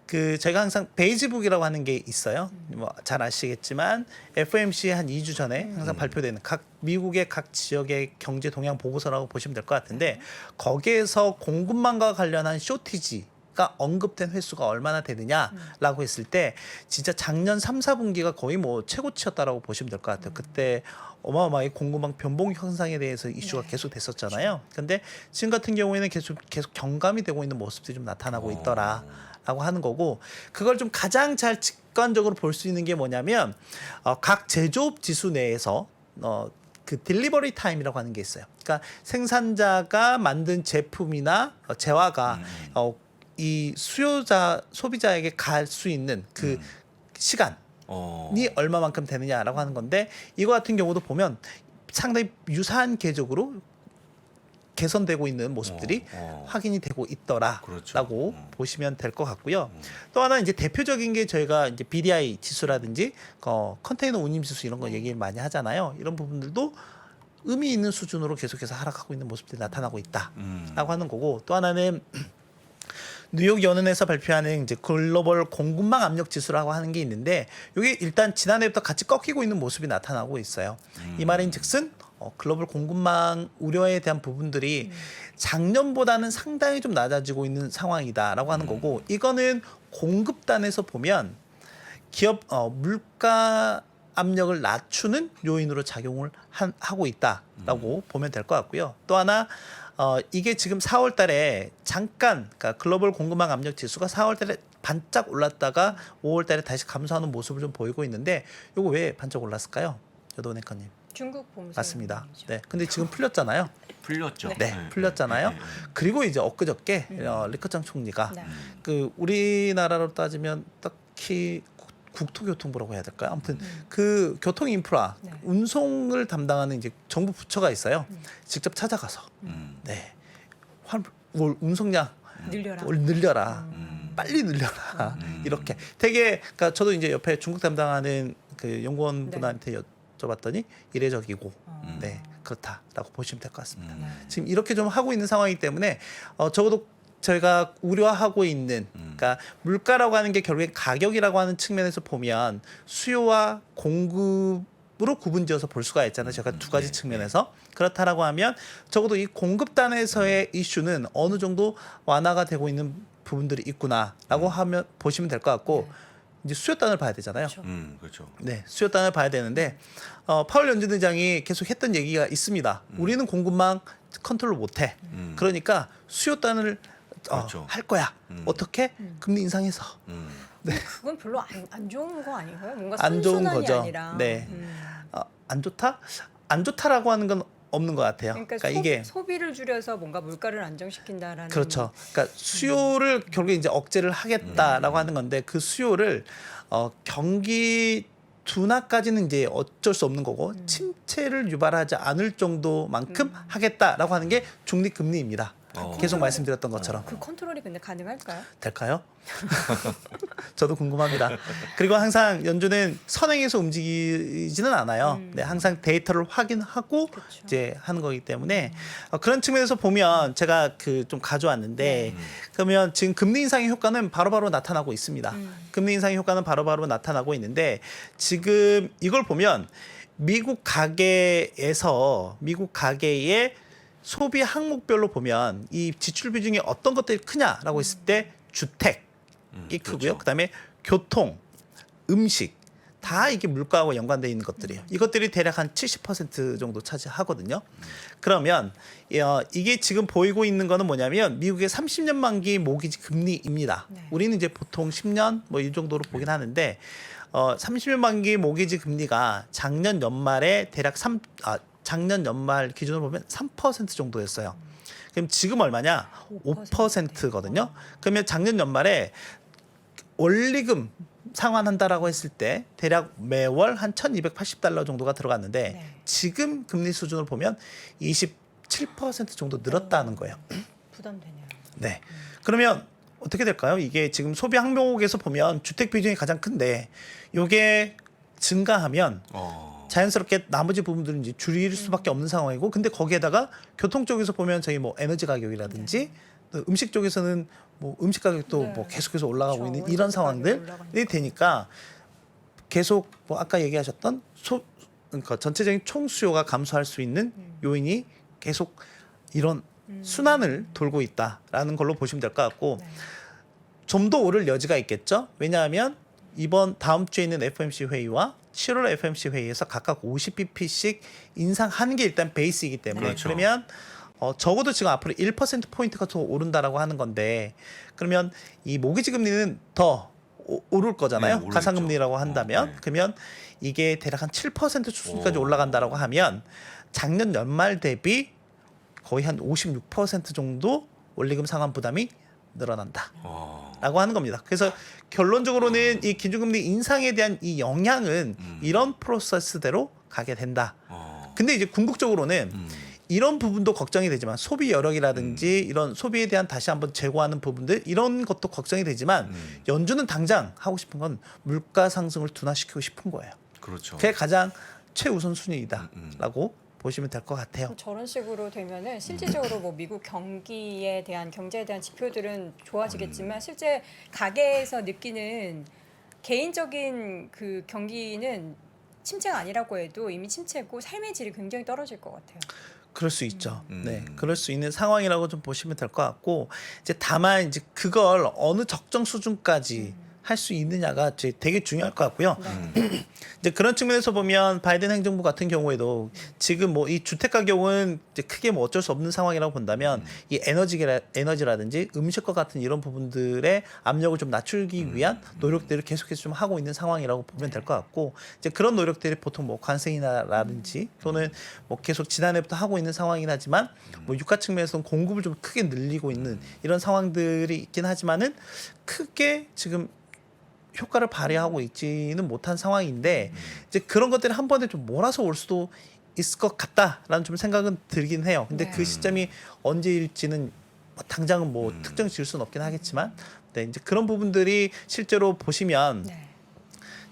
그 저희가 항상 베이지북이라고 하는 게 있어요. 뭐 잘 아시겠지만 FOMC 한 2주 전에 항상 발표되는 각 미국의 각 지역의 경제 동향 보고서라고 보시면 될 것 같은데 거기에서 공급망과 관련한 쇼티지가 언급된 횟수가 얼마나 되느냐라고 했을 때 진짜 작년 3, 4분기가 거의 뭐 최고치였다라고 보시면 될 것 같아요. 그때 어마어마하게 공급망 변동 현상에 대해서 이슈가 계속 됐었잖아요. 근데 지금 같은 경우에는 계속 경감이 되고 있는 모습들이 좀 나타나고 있더라라고 하는 거고 그걸 좀 가장 잘 직관적으로 볼 수 있는 게 뭐냐면 각 제조업 지수 내에서 그 딜리버리 타임이라고 하는 게 있어요. 그러니까 생산자가 만든 제품이나 재화가 이 수요자 소비자에게 갈 수 있는 그 시간이 얼마만큼 되느냐라고 하는 건데 이거 같은 경우도 보면 상당히 유사한 궤적으로 개선되고 있는 모습들이 확인이 되고 있더라라고 그렇죠. 보시면 될 것 같고요. 또 하나 이제 대표적인 게 저희가 이제 BDI 지수라든지 컨테이너 운임 지수 이런 거 얘기 많이 하잖아요. 이런 부분들도 의미 있는 수준으로 계속해서 하락하고 있는 모습들이 나타나고 있다라고 하는 거고 또 하나는 뉴욕 연은에서 발표하는 이제 글로벌 공급망 압력 지수라고 하는 게 있는데 이게 일단 지난해부터 같이 꺾이고 있는 모습이 나타나고 있어요. 이 말인즉슨 글로벌 공급망 우려에 대한 부분들이 작년보다는 상당히 좀 낮아지고 있는 상황이다라고 하는 거고 이거는 공급단에서 보면 기업 물가 압력을 낮추는 요인으로 작용을 하고 있다라고 보면 될 것 같고요. 또 하나 이게 지금 4월 달에 잠깐 그러니까 글로벌 공급망 압력 지수가 4월 달에 반짝 올랐다가 5월 달에 다시 감소하는 모습을 좀 보이고 있는데 이거 왜 반짝 올랐을까요? 여도원 앵커님. 중국 봄 맞습니다. 네. 근데 지금 풀렸잖아요. 풀렸죠. 네, 풀렸잖아요. 그리고 이제 엊그저께 리커창 총리가 네. 그 우리나라로 따지면 딱히 국토교통부라고 해야 될까요? 아무튼 그 교통 인프라 네. 운송을 담당하는 이제 정부 부처가 있어요. 직접 찾아가서 네. 운송량 늘려라. 늘려라. 빨리 늘려라. 이렇게 되게 그러니까 저도 이제 옆에 중국 담당하는 그 연구원 분한테 여쭤봤더니 이례적이고 네 그렇다라고 보시면 될 것 같습니다. 지금 이렇게 좀 하고 있는 상황이기 때문에 적어도 저희가 우려하고 있는 그러니까 물가라고 하는 게 결국에 가격이라고 하는 측면에서 보면 수요와 공급으로 구분지어서 볼 수가 있잖아요. 제가 두 가지 측면에서 그렇다라고 하면 적어도 이 공급단에서의 이슈는 어느 정도 완화가 되고 있는 부분들이 있구나라고 하면 보시면 될 것 같고 이제 수요단을 봐야 되잖아요. 그렇죠. 네, 수요단을 봐야 되는데 파월 연준의장이 계속 했던 얘기가 있습니다. 우리는 공급망 컨트롤 못해. 그러니까 수요단을 그렇죠. 할 거야. 어떻게? 금리 인상해서. 그건 별로 안 좋은 거 아닌가요? 뭔가 안 좋은 선순환이 거죠. 아니라. 네. 안 좋다? 안 좋다라고 하는 건 없는 것 같아요. 그러니까 이게 소비를 줄여서 뭔가 물가를 안정시킨다라는. 그렇죠. 그러니까 수요를 결국에 이제 억제를 하겠다라고 하는 건데 그 수요를 경기 둔화까지는 이제 어쩔 수 없는 거고 침체를 유발하지 않을 정도만큼 하겠다라고 하는 게 중립 금리입니다. 계속 말씀드렸던 것처럼. 그 컨트롤이 근데 가능할까요? 될까요? 저도 궁금합니다. 그리고 항상 연준은 선행해서 움직이지는 않아요. 네, 항상 데이터를 확인하고 이제 하는 거기 때문에 그런 측면에서 보면 제가 그 좀 가져왔는데 그러면 지금 금리 인상의 효과는 바로바로 나타나고 있습니다. 금리 인상의 효과는 바로바로 나타나고 있는데 지금 이걸 보면 미국 가계의 소비 항목별로 보면 이 지출 비중이 어떤 것들이 크냐라고 했을 때 주택이 크고요. 그렇죠. 그다음에 교통, 음식 다 이게 물가하고 연관되어 있는 것들이에요. 이것들이 대략 한 70% 정도 차지하거든요. 그러면 이게 지금 보이고 있는 거는 뭐냐면 미국의 30년 만기 모기지 금리입니다. 우리는 이제 보통 10년 뭐 이 정도로 보긴 하는데 30년 만기 모기지 금리가 작년 연말에 대략 작년 연말 기준으로 보면 3% 정도였어요. 그럼 지금 얼마냐? 5%거든요. 그러면 작년 연말에 원리금 상환한다라고 했을 때 대략 매월 한 $1,280 정도가 들어갔는데 지금 금리 수준을 보면 27% 정도 늘었다는 거예요. 부담되네요. 네. 그러면 어떻게 될까요? 이게 지금 소비 항목에서 보면 주택 비중이 가장 큰데 이게 증가하면 자연스럽게 나머지 부분들은 이제 줄일 수밖에 없는 상황이고 근데 거기에다가 교통 쪽에서 보면 저희 뭐 에너지 가격이라든지 또 음식 쪽에서는 뭐 음식 가격도 뭐 계속해서 올라가고 있는 이런 상황들이 되니까 계속 뭐 아까 얘기하셨던 그러니까 전체적인 총 수요가 감소할 수 있는 요인이 계속 이런 순환을 돌고 있다라는 걸로 보시면 될 것 같고 좀 더 오를 여지가 있겠죠. 왜냐하면 다음 주에 있는 FOMC 회의와 7월 FOMC 회의에서 각각 50bp씩 인상하는 게 일단 베이스이기 때문에 그렇죠. 그러면 적어도 지금 앞으로 1%포인트가 더 오른다라고 하는 건데 그러면 이 모기지 금리는 더 오를 거잖아요. 네, 가상금리라고 한다면 그러면 이게 대략 한 7% 수준까지 올라간다라고 하면 작년 연말 대비 거의 한 56% 정도 원리금 상환 부담이 늘어난다라고 하는 겁니다. 그래서 결론적으로는 이 기준금리 인상에 대한 이 영향은 이런 프로세스대로 가게 된다. 근데 이제 궁극적으로는 이런 부분도 걱정이 되지만 소비 여력이라든지 이런 소비에 대한 다시 한번 재고하는 부분들 이런 것도 걱정이 되지만 연준은 당장 하고 싶은 건 물가 상승을 둔화시키고 싶은 거예요. 그렇죠. 그게 가장 최우선 순위이다라고 보시면 될 것 같아요. 저런 식으로 되면은 실질적으로 뭐 미국 경기에 대한 경제에 대한 지표들은 좋아지겠지만 실제 가게에서 느끼는 개인적인 그 경기는 침체가 아니라고 해도 이미 침체고 삶의 질이 굉장히 떨어질 것 같아요. 그럴 수 있죠. 네, 그럴 수 있는 상황이라고 좀 보시면 될 것 같고 이제 다만 이제 그걸 어느 적정 수준까지 할 수 있느냐가 되게 중요할 것 같고요. 이제 그런 측면에서 보면 바이든 행정부 같은 경우에도 지금 뭐 이 주택 가격은 이제 크게 뭐 어쩔 수 없는 상황이라고 본다면 이 에너지라든지 음식과 같은 이런 부분들의 압력을 좀 낮추기 위한 노력들을 계속해서 좀 하고 있는 상황이라고 보면 될 것 같고 이제 그런 노력들이 보통 뭐 관세인하라든지 또는 뭐 계속 지난해부터 하고 있는 상황이긴 하지만 뭐 유가 측면에서는 공급을 좀 크게 늘리고 있는 이런 상황들이 있긴 하지만은 크게 지금 효과를 발휘하고 있지는 못한 상황인데 이제 그런 것들이 한 번에 좀 몰아서 올 수도 있을 것 같다라는 좀 생각은 들긴 해요. 근데 그 시점이 언제일지는 당장은 뭐 특정 지을 수는 없긴 하겠지만 네, 이제 그런 부분들이 실제로 보시면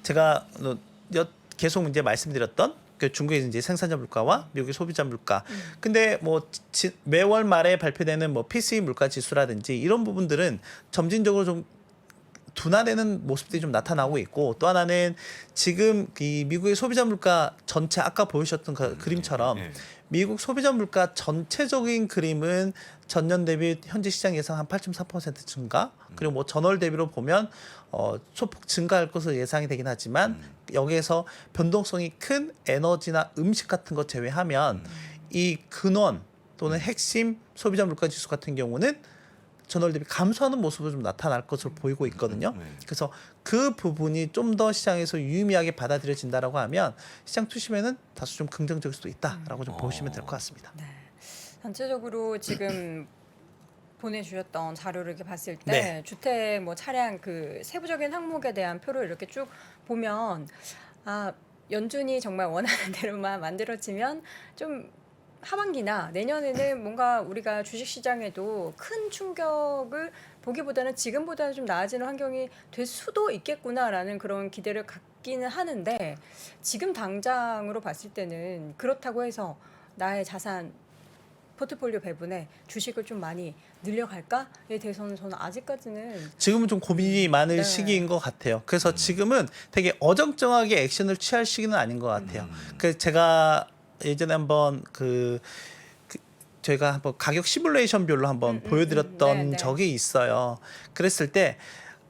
제가 계속 이제 말씀드렸던 그 중국의 이제 생산자 물가와 미국의 소비자 물가. 근데 뭐 매월 말에 발표되는 뭐 PCE 물가 지수라든지 이런 부분들은 점진적으로 좀 둔화되는 모습들이 좀 나타나고 있고 또 하나는 지금 이 미국의 소비자 물가 전체 아까 보여주셨던 그 그림처럼 미국 소비자 물가 전체적인 그림은 전년 대비 현재 시장 예상 한 8.4% 증가 그리고 뭐 전월 대비로 보면 소폭 증가할 것으로 예상이 되긴 하지만 여기에서 변동성이 큰 에너지나 음식 같은 것 제외하면 이 근원 또는 핵심 소비자 물가 지수 같은 경우는 전월 대비 감소하는 모습을 좀 나타날 것으로 보이고 있거든요. 그래서 그 부분이 좀 더 시장에서 유의미하게 받아들여진다라고 하면 시장 투심에는 다소 좀 긍정적일 수도 있다라고 좀 보시면 될 것 같습니다. 네. 전체적으로 지금 보내주셨던 자료를 이렇게 봤을 때 네. 주택, 뭐 차량 그 세부적인 항목에 대한 표를 이렇게 쭉 보면 아 연준이 정말 원하는 대로만 만들어지면 좀 하반기나 내년에는 뭔가 우리가 주식시장에도 큰 충격을 보기보다는 지금보다는 좀 나아지는 환경이 될 수도 있겠구나라는 그런 기대를 갖기는 하는데 지금 당장으로 봤을 때는 그렇다고 해서 나의 자산 포트폴리오 배분에 주식을 좀 많이 늘려갈까에 대해서는 저는 아직까지는 지금은 좀 고민이 많은 시기인 것 같아요. 그래서 지금은 되게 어정쩡하게 액션을 취할 시기는 아닌 것 같아요. 그래서 제가 예전에 한번 저희가 한번 가격 시뮬레이션별로 한번 보여드렸던 적이 있어요. 그랬을 때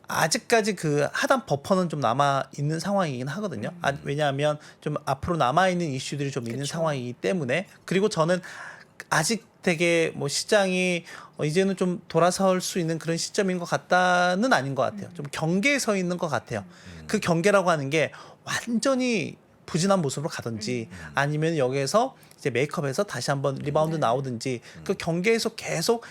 아직까지 그 하단 버퍼는 좀 남아 있는 상황이긴 하거든요. 왜냐하면 좀 앞으로 남아 있는 이슈들이 좀 있는 상황이기 때문에 그리고 저는 아직 되게 뭐 시장이 이제는 좀 돌아설 수 있는 그런 시점인 것 같다는 아닌 것 같아요. 좀 경계에 서 있는 것 같아요. 그 경계라고 하는 게 완전히 부진한 모습으로 가든지 아니면 여기에서 이제 메이크업해서 다시 한번 리바운드 나오든지 그 경계에서 계속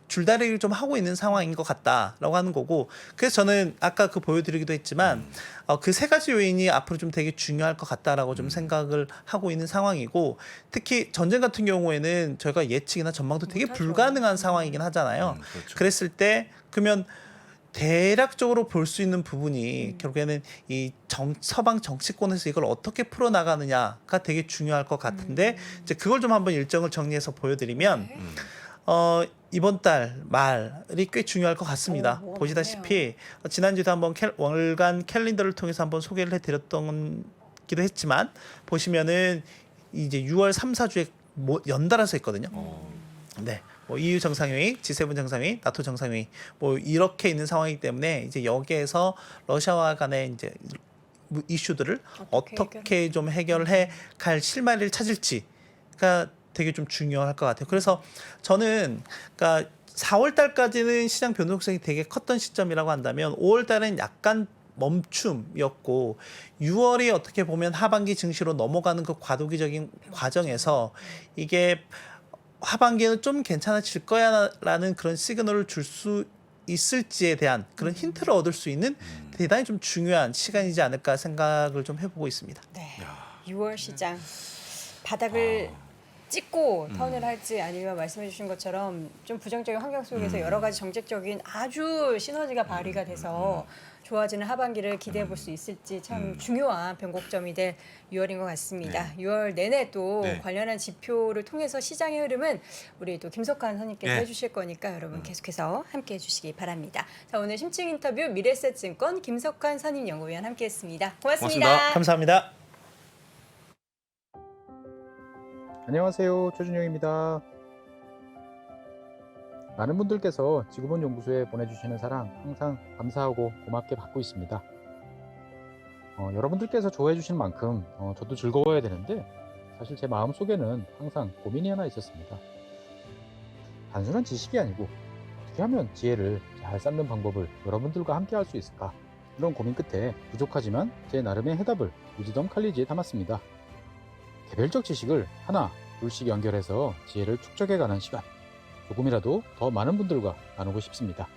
줄다리기를 좀 하고 있는 상황인 것 같다라고 하는 거고 그래서 저는 아까 그 보여드리기도 했지만 그 세 가지 요인이 앞으로 좀 되게 중요할 것 같다라고 좀 생각을 하고 있는 상황이고 특히 전쟁 같은 경우에는 저희가 예측이나 전망도 되게 불가능한 상황이긴 하잖아요. 그렇죠. 그랬을 때 그러면 대략적으로 볼 수 있는 부분이 결국에는 이 서방 정치권에서 이걸 어떻게 풀어나가느냐가 되게 중요할 것 같은데 이제 그걸 좀 한번 일정을 정리해서 보여드리면 이번 달 말이 꽤 중요할 것 같습니다. 보시다시피 지난주에도 한번 월간 캘린더를 통해서 한번 소개를 해드렸던 기도 했지만 보시면은 이제 6월 3, 4주에 연달아서 있거든요. 네. 뭐 EU 정상회의, G7 정상회의, 나토 정상회의 뭐 이렇게 있는 상황이기 때문에 이제 여기에서 러시아와 간의 이제 이슈들을 어떻게 좀 해결해 갈 실마리를 찾을지가 되게 좀 중요할 것 같아요. 그래서 저는 그러니까 4월 달까지는 시장 변동성이 되게 컸던 시점이라고 한다면 5월 달은 약간 멈춤이었고 6월이 어떻게 보면 하반기 증시로 넘어가는 그 과도기적인 과정에서 이게 하반기에는 좀 괜찮아질 거야라는 그런 시그널을 줄 수 있을지에 대한 그런 힌트를 얻을 수 있는 대단히 좀 중요한 시간이지 않을까 생각을 좀 해보고 있습니다. 네. 6월 시장 바닥을 찍고 턴을 할지 아니면 말씀해 주신 것처럼 좀 부정적인 환경 속에서 여러 가지 정책적인 아주 시너지가 발휘가 돼서 좋아지는 하반기를 기대해 볼 수 있을지 참 중요한 변곡점이 될 6월인 것 같습니다. 6월 내내 또 네. 관련한 지표를 통해서 시장의 흐름은 우리 또 김석환 선임께서 네. 해주실 거니까 여러분 계속해서 함께해 주시기 바랍니다. 자, 오늘 심층 인터뷰 미래에셋증권 김석환 선임연구위원 함께했습니다. 고맙습니다. 고맙습니다. 감사합니다. 안녕하세요. 최준용입니다. 많은 분들께서 지구본 연구소에 보내주시는 사랑 항상 감사하고 고맙게 받고 있습니다. 여러분들께서 좋아해 주시는 만큼 저도 즐거워야 되는데 사실 제 마음속에는 항상 고민이 하나 있었습니다. 단순한 지식이 아니고 어떻게 하면 지혜를 잘 쌓는 방법을 여러분들과 함께 할 수 있을까? 이런 고민 끝에 부족하지만 제 나름의 해답을 위즈덤 칼리지에 담았습니다. 개별적 지식을 하나, 둘씩 연결해서 지혜를 축적해가는 시간. 조금이라도 더 많은 분들과 나누고 싶습니다.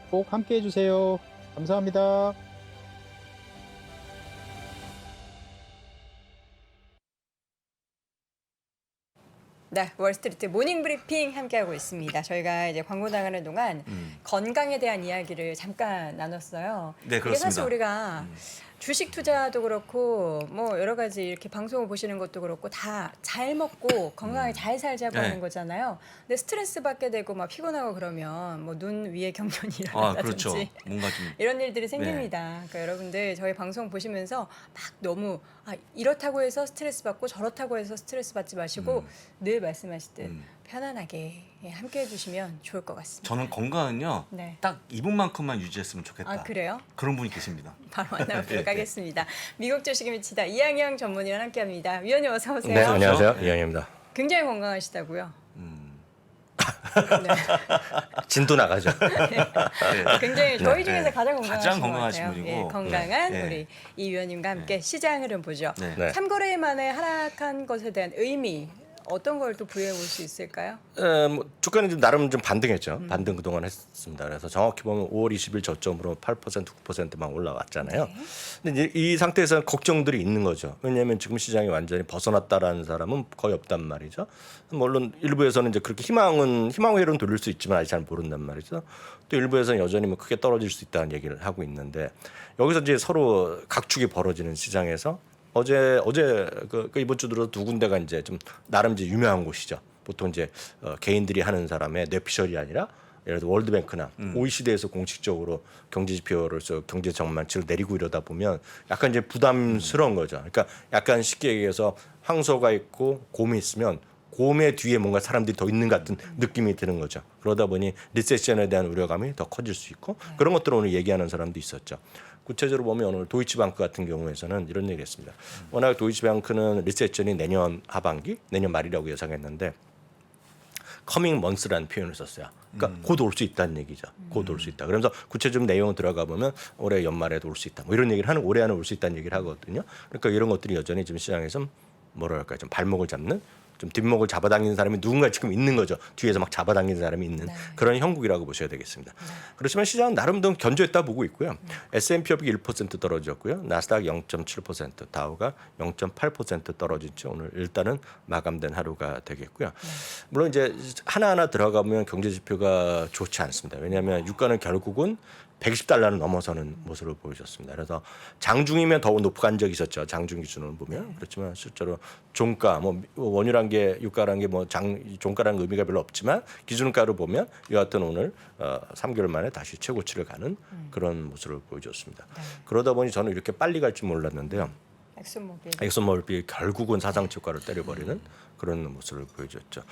꼭 함께 해주세요. 감사합니다. 네, 월스트리트 모닝 브리핑 함께하고 있습니다. 저희가 이제 광고 나가는 동안 건강에 대한 이야기를 잠깐 나눴어요. 네, 이게 사실 그렇습니다. 우리가 주식 투자도 그렇고 뭐 여러 가지 이렇게 방송을 보시는 것도 그렇고 다 잘 먹고 건강하게 잘 살자고 네. 하는 거잖아요. 근데 스트레스 받게 되고 막 피곤하고 그러면 뭐 눈 위에 경련이 일어난다든지 그렇죠. 뭔가 좀 이런 일들이 생깁니다. 그러니까 여러분들 저희 방송 보시면서 막 너무 이렇다고 해서 스트레스 받고 저렇다고 해서 스트레스 받지 마시고 늘 말씀하시듯 편안하게 함께 해주시면 좋을 것 같습니다. 저는 건강은요. 네. 딱 이분만큼만 유지했으면 좋겠다. 아, 그래요? 그런 분이 계십니다. 바로 만나보도록 네. 하겠습니다. 미국 주식에 미치다 이항영 전문위원 함께합니다. 위원님 어서 오세요. 네, 안녕하세요. 이영입니다. 굉장히 건강하시다고요? 네. 진도 나가죠. 굉장히 저희 중에서 네. 가장 건강하신 가장 것 건강하신 같아요. 분이고. 예, 건강한 네. 우리 이 위원님과 함께 시장 흐름 보죠. 네. 네. 3거래일 만에 하락한 것에 대한 의미 어떤 걸 또 부여해 볼 수 있을까요? 주가는 좀 나름 좀 반등했죠. 반등 그동안 했습니다. 그래서 정확히 보면 5월 20일 저점으로 8% 9%만 올라왔잖아요. 네. 근데 이제 이 상태에서 걱정들이 있는 거죠. 왜냐하면 지금 시장이 완전히 벗어났다라는 사람은 거의 없단 말이죠. 물론 일부에서는 이제 그렇게 희망회로는 돌릴 수 있지만 아직 잘 모른단 말이죠. 또 일부에서는 여전히 뭐 크게 떨어질 수 있다는 얘기를 하고 있는데 여기서 이제 서로 각축이 벌어지는 시장에서 어제 그 이번 주 들어 두 군데가 이제 좀 나름 이제 유명한 곳이죠. 보통 이제 개인들이 하는 사람의 뇌피셜이 아니라 예를 들어 월드뱅크나 OECD에서 공식적으로 경제 지표로서 경제 전망치를 내리고 이러다 보면 약간 이제 부담스러운 거죠. 그러니까 약간 쉽게 얘기해서 황소가 있고 곰이 있으면 곰의 뒤에 뭔가 사람들이 더 있는 것 같은 느낌이 드는 거죠. 그러다 보니 리세션에 대한 우려감이 더 커질 수 있고 그런 것들을 오늘 얘기하는 사람도 있었죠. 구체적으로 보면 오늘 도이치방크 같은 경우에서는 이런 얘기를 했습니다. 워낙 도이치방크는 리세션이 내년 하반기, 내년 말이라고 예상했는데 커밍 먼스라는 표현을 썼어요. 그러니까 곧 올 수 있다는 얘기죠. 곧 올 수 있다. 그러면서 구체적 내용 들어가 보면 올해 연말에도 올 수 있다. 뭐 이런 얘기를 하는 올해 안에 올 수 있다는 얘기를 하거든요. 그러니까 이런 것들이 여전히 지금 시장에서 뭐랄까 좀 발목을 잡는 좀 뒷목을 잡아당기는 사람이 누군가 지금 있는 거죠. 뒤에서 막 잡아당기는 사람이 있는 그런 형국이라고 보셔야 되겠습니다. 그렇지만 시장은 나름 좀 견조했다 보고 있고요. S&P 500이 1% 떨어졌고요. 나스닥 0.7%, 다우가 0.8% 떨어졌죠. 오늘 일단은 마감된 하루가 되겠고요. 물론 이제 하나하나 들어가면 경제 지표가 좋지 않습니다. 왜냐하면 유가는 결국은 120달러는 넘어서는 모습을 보여줬습니다. 그래서 장중이면 더 높게 간 적이 있었죠. 장중 기준으로 보면. 그렇지만 실제로 종가, 뭐 원유란 게 유가란 게 뭐 종가라는 의미가 별로 없지만 기준가로 보면 여하튼 오늘 3개월 만에 다시 최고치를 가는 그런 모습을 보여줬습니다. 그러다 보니 저는 이렇게 빨리 갈 줄 몰랐는데요. 엑슨모빌이 결국은 사상 최고가를 때려버리는 그런 모습을 보여줬죠.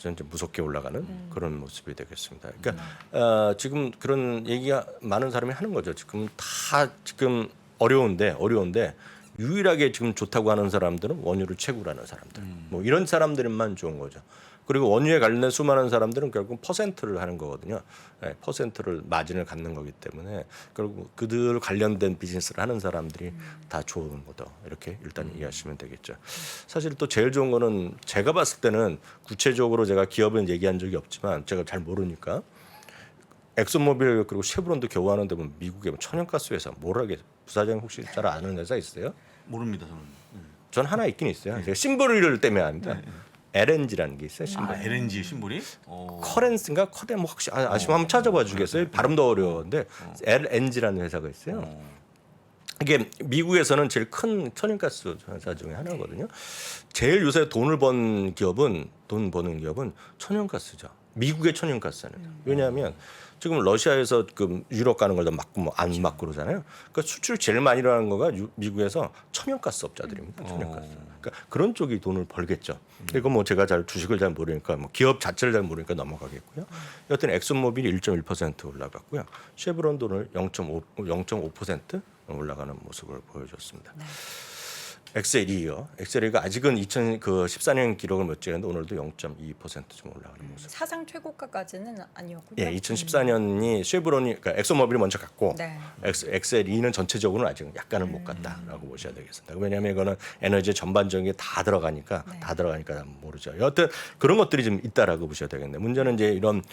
진짜 무섭게 올라가는 그런 모습이 되겠습니다. 그러니까 지금 그런 얘기가 많은 사람이 하는 거죠. 지금 어려운데 유일하게 지금 좋다고 하는 사람들은 원유를 채굴하는 사람들. 뭐 이런 사람들만 좋은 거죠. 그리고 원유에 관련된 수많은 사람들은 결국 퍼센트를 하는 거거든요. 네, 퍼센트를 마진을 갖는 거기 때문에 결국 그들 관련된 비즈니스를 하는 사람들이 다 좋은 거다. 이렇게 일단 이해하시면 되겠죠. 사실 또 제일 좋은 거는 제가 봤을 때는 구체적으로 제가 기업은 얘기한 적이 없지만 제가 잘 모르니까 엑소모빌 그리고 쉐브론도 겨우 하는데 뭐 미국의 천연가스 회사 뭐라게 부사장 혹시 잘 아는 회사 있어요? 모릅니다 저는. 전 하나 있긴 있어요. 제가 심볼을 때문에 압니다. LNG라는 게 있어요. 심볼. LNG 심볼이? 커렌스인가 커렌 뭐 혹시 아시면 한번 찾아봐 주겠어요? 발음도 어려운데 LNG라는 회사가 있어요. 이게 미국에서는 제일 큰 천연가스 회사 중에 하나거든요. 제일 요새 돈 버는 기업은 천연가스죠. 미국의 천연가스는. 왜냐하면 지금 러시아에서 그 유럽 가는 걸 다 막고 뭐 안 막고 그러잖아요. 그러니까 수출 제일 많이 일어나는 거가 미국에서 천연가스 업자들입니다. 천연가스. 그러니까 그런 쪽이 돈을 벌겠죠. 그리고 뭐 제가 잘 주식을 잘 모르니까 뭐 기업 자체를 잘 모르니까 넘어가겠고요. 여하튼 엑슨모빌이 1.1% 올라갔고요. 쉐브론도 오늘 0.5% 올라가는 모습을 보여줬습니다. 엑셀이요. 엑셀이가 아직은 2014년 기록을 못 찍었는데 오늘도 0.2%좀 올라가는 모습. 사상 최고가까지는 아니었군요. 예, 2014년이 쉐브론이 그러니까 엑소모빌이 먼저 갔고 네. 엑셀이는 전체적으로는 아직 약간은 못 갔다라고 보셔야 되겠습니다. 왜냐하면 이거는 에너지 전반적인 게 다 들어가니까 모르죠. 여하튼 그런 것들이 좀 있다라고 보셔야 되겠네요. 문제는 이제 이런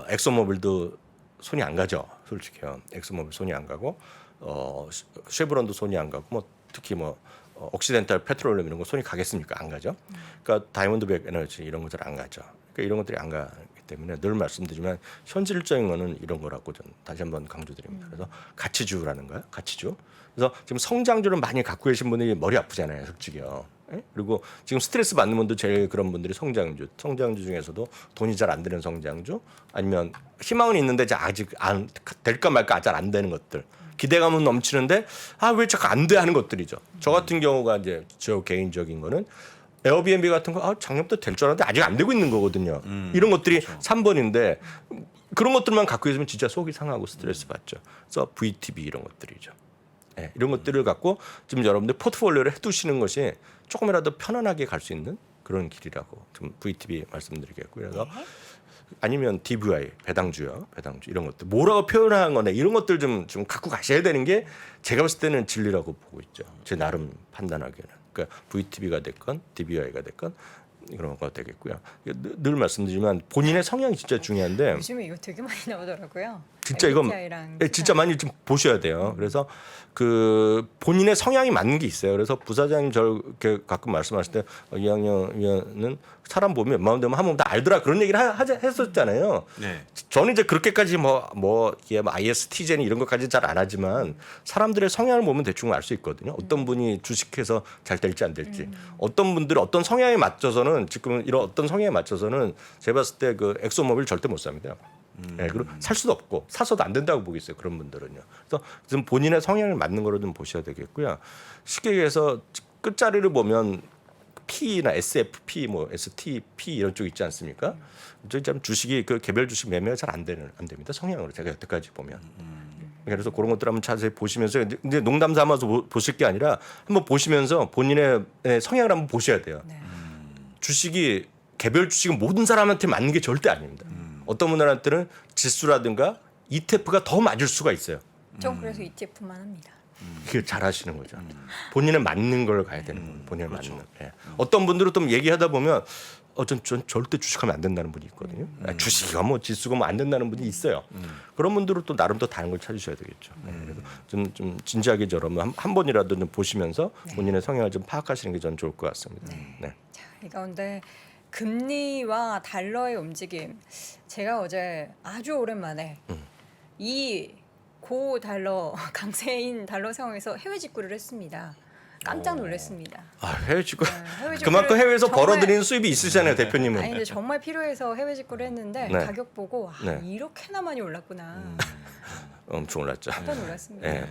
엑소모빌도 손이 안 가죠. 솔직히요. 엑소모빌 손이 안 가고 쉐브론도 손이 안 가고 뭐 특히 뭐 옥시덴탈 페트롤리움 이런 거 손이 가겠습니까? 안 가죠. 그러니까 다이아몬드백 에너지 이런 것들 안 가죠. 그러니까 이런 것들이 안 가기 때문에 늘 말씀드리지만 현실적인 거는 이런 거라고 전 다시 한번 강조드립니다. 그래서 가치주라는 거예요. 가치주. 그래서 지금 성장주를 많이 갖고 계신 분들이 머리 아프잖아요. 솔직히요. 예? 그리고 지금 스트레스 받는 분도 제일 그런 분들이 성장주 중에서도 돈이 잘 안 되는 성장주 아니면 희망은 있는데 아직 안 될까 말까 잘 안 되는 것들. 기대감은 넘치는데 왜 자꾸 안 돼 하는 것들이죠. 저 같은 경우가 이제 저 개인적인 거는 에어비앤비 같은 거 작년부터 될 줄 알았는데 아직 안 되고 있는 거거든요. 이런 것들이 3번인데 그런 것들만 갖고 있으면 진짜 속이 상하고 스트레스 받죠. 그래서 VTB 이런 것들이죠. 네, 이런 것들을 갖고 지금 여러분들 포트폴리오를 해두시는 것이 조금이라도 편안하게 갈 수 있는 그런 길이라고 좀 VTB 말씀드리겠고요. 그래서 아니면 DVI 배당주요, 배당주 이런 것들 뭐라고 표현한 거네 이런 것들 좀 갖고 가셔야 되는 게 제가 봤을 때는 진리라고 보고 있죠. 제 나름 판단하기에는 그러니까 VTB가 됐건 DVI가 됐건 그런 거 되겠고요. 늘 말씀드리지만 본인의 성향이 진짜 중요한데 요즘에 이거 되게 많이 나오더라고요. 진짜 이건 진짜 많이 좀 보셔야 돼요. 그래서 그 본인의 성향이 맞는 게 있어요. 그래서 부사장님 저렇게 가끔 말씀하실 때 이학년 위원은 사람 보면 웬만하면 되면 한 번 다 알더라 그런 얘기를 했었잖아요. 네. 저는 이제 그렇게까지 이게 ISTJ 이런 것까지 잘 안 하지만 사람들의 성향을 보면 대충 알 수 있거든요. 어떤 분이 주식해서 잘 될지 안 될지, 어떤 분들이 어떤 성향에 맞춰서는 지금 이런 어떤 성향에 맞춰서는 제가 봤을 때 그 엑소모빌 절대 못 삽니다. 네, 그리고 살 수도 없고 사서도 안 된다고 보겠어요. 그런 분들은요. 그래서 좀 본인의 성향을 맞는 거로 좀 보셔야 되겠고요. 쉽게 얘기해서 끝자리를 보면 P나 SFP, 뭐 STP 이런 쪽 있지 않습니까? 저희 참 주식이 그 개별 주식 매매가 잘 안 됩니다. 성향으로 제가 여태까지 보면. 그래서 그런 것들 한번 자세히 보시면서 이제 농담 삼아서 보실 게 아니라 한번 보시면서 본인의 성향을 한번 보셔야 돼요. 주식이 개별 주식은 모든 사람한테 맞는 게 절대 아닙니다. 어떤 분들한테는 지수라든가 ETF가 더 맞을 수가 있어요. 전 그래서 ETF만 합니다. 그게 잘하시는 거죠. 본인에 맞는 걸 가야 되는 거예요. 본인에 맞는. 예. 어떤 분들은 또 얘기하다 보면 전 절대 주식하면 안 된다는 분이 있거든요. 주식이가 뭐 지수가 뭐 안 된다는 분이 있어요. 그런 분들은 또 나름 또 다른 걸 찾으셔야 되겠죠. 그래서 좀 진지하게 여러분 한 번이라도 좀 보시면서 본인의 성향을 좀 파악하시는 게 전 좋을 것 같습니다. 네. 자, 이 가운데 금리와 달러의 움직임. 제가 어제 아주 오랜만에 이 고달러 강세인 달러 상황에서 해외 직구를 했습니다. 깜짝 놀랐습니다. 해외 직구. 해외 직구를 그만큼 해외에서 정말- 벌어들이는 수입이 있으시잖아요, 대표님은. 아니 근데 정말 필요해서 해외 직구를 했는데 네. 가격 보고 네. 이렇게나 많이 올랐구나. 엄청 올랐죠. 깜짝 놀랐습니다. 예.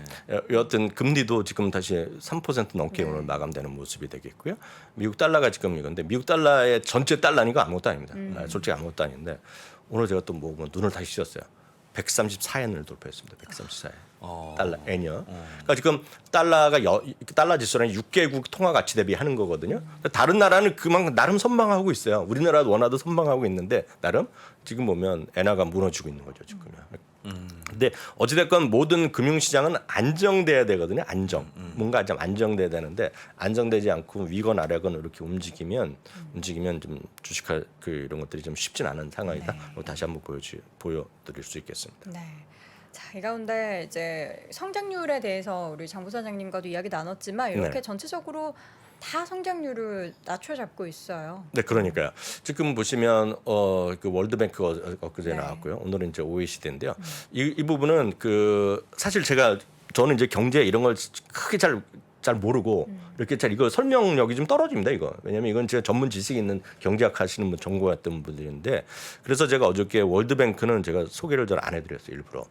여하튼 금리도 지금 다시 3% 넘게 오늘 마감되는 모습이 되겠고요. 미국 달러가 지금 이건데 미국 달러의 전체 달러니까 아무것도 아닙니다. 솔직히 아무것도 아닌데 오늘 제가 또 눈을 다시 씌웠어요. 134엔을 돌파했습니다. 134엔. 달러 엔이요. 그러니까 지금 달러가 달러 지수라는 6개국 통화 가치 대비 하는 거거든요. 다른 나라는 그만큼 나름 선방하고 있어요. 우리나라도 원화도 선방하고 있는데 나름 지금 보면 엔화가 무너지고 있는 거죠, 지금요. 근데 어찌됐건 모든 금융시장은 안정돼야 되거든요. 안정. 뭔가 좀 안정돼야 되는데 안정되지 않고 위건 아래건 이렇게 움직이면 좀 주식할 이런 것들이 좀 쉽진 않은 상황이다. 네. 다시 한번 보여드릴 수 있겠습니다. 네. 자, 이 가운데 이제 성장률에 대해서 우리 장 부사장님과도 이야기 나눴지만 이렇게 네. 전체적으로 다 성장률을 낮춰잡고 있어요. 네, 그러니까요. 지금 보시면 그 월드뱅크 엊그제 네. 나왔고요. 오늘은 이제 OECD인데요. 이 부분은 사실 저는 이제 경제 이런 걸 크게 잘 모르고 이렇게 잘 이거 설명력이 좀 떨어집니다. 이거 왜냐하면 이건 제가 전문 지식이 있는 경제학 하시는 분 전공했던 분들인데 그래서 제가 어저께 월드뱅크는 제가 소개를 잘 안 해드렸어요 일부러.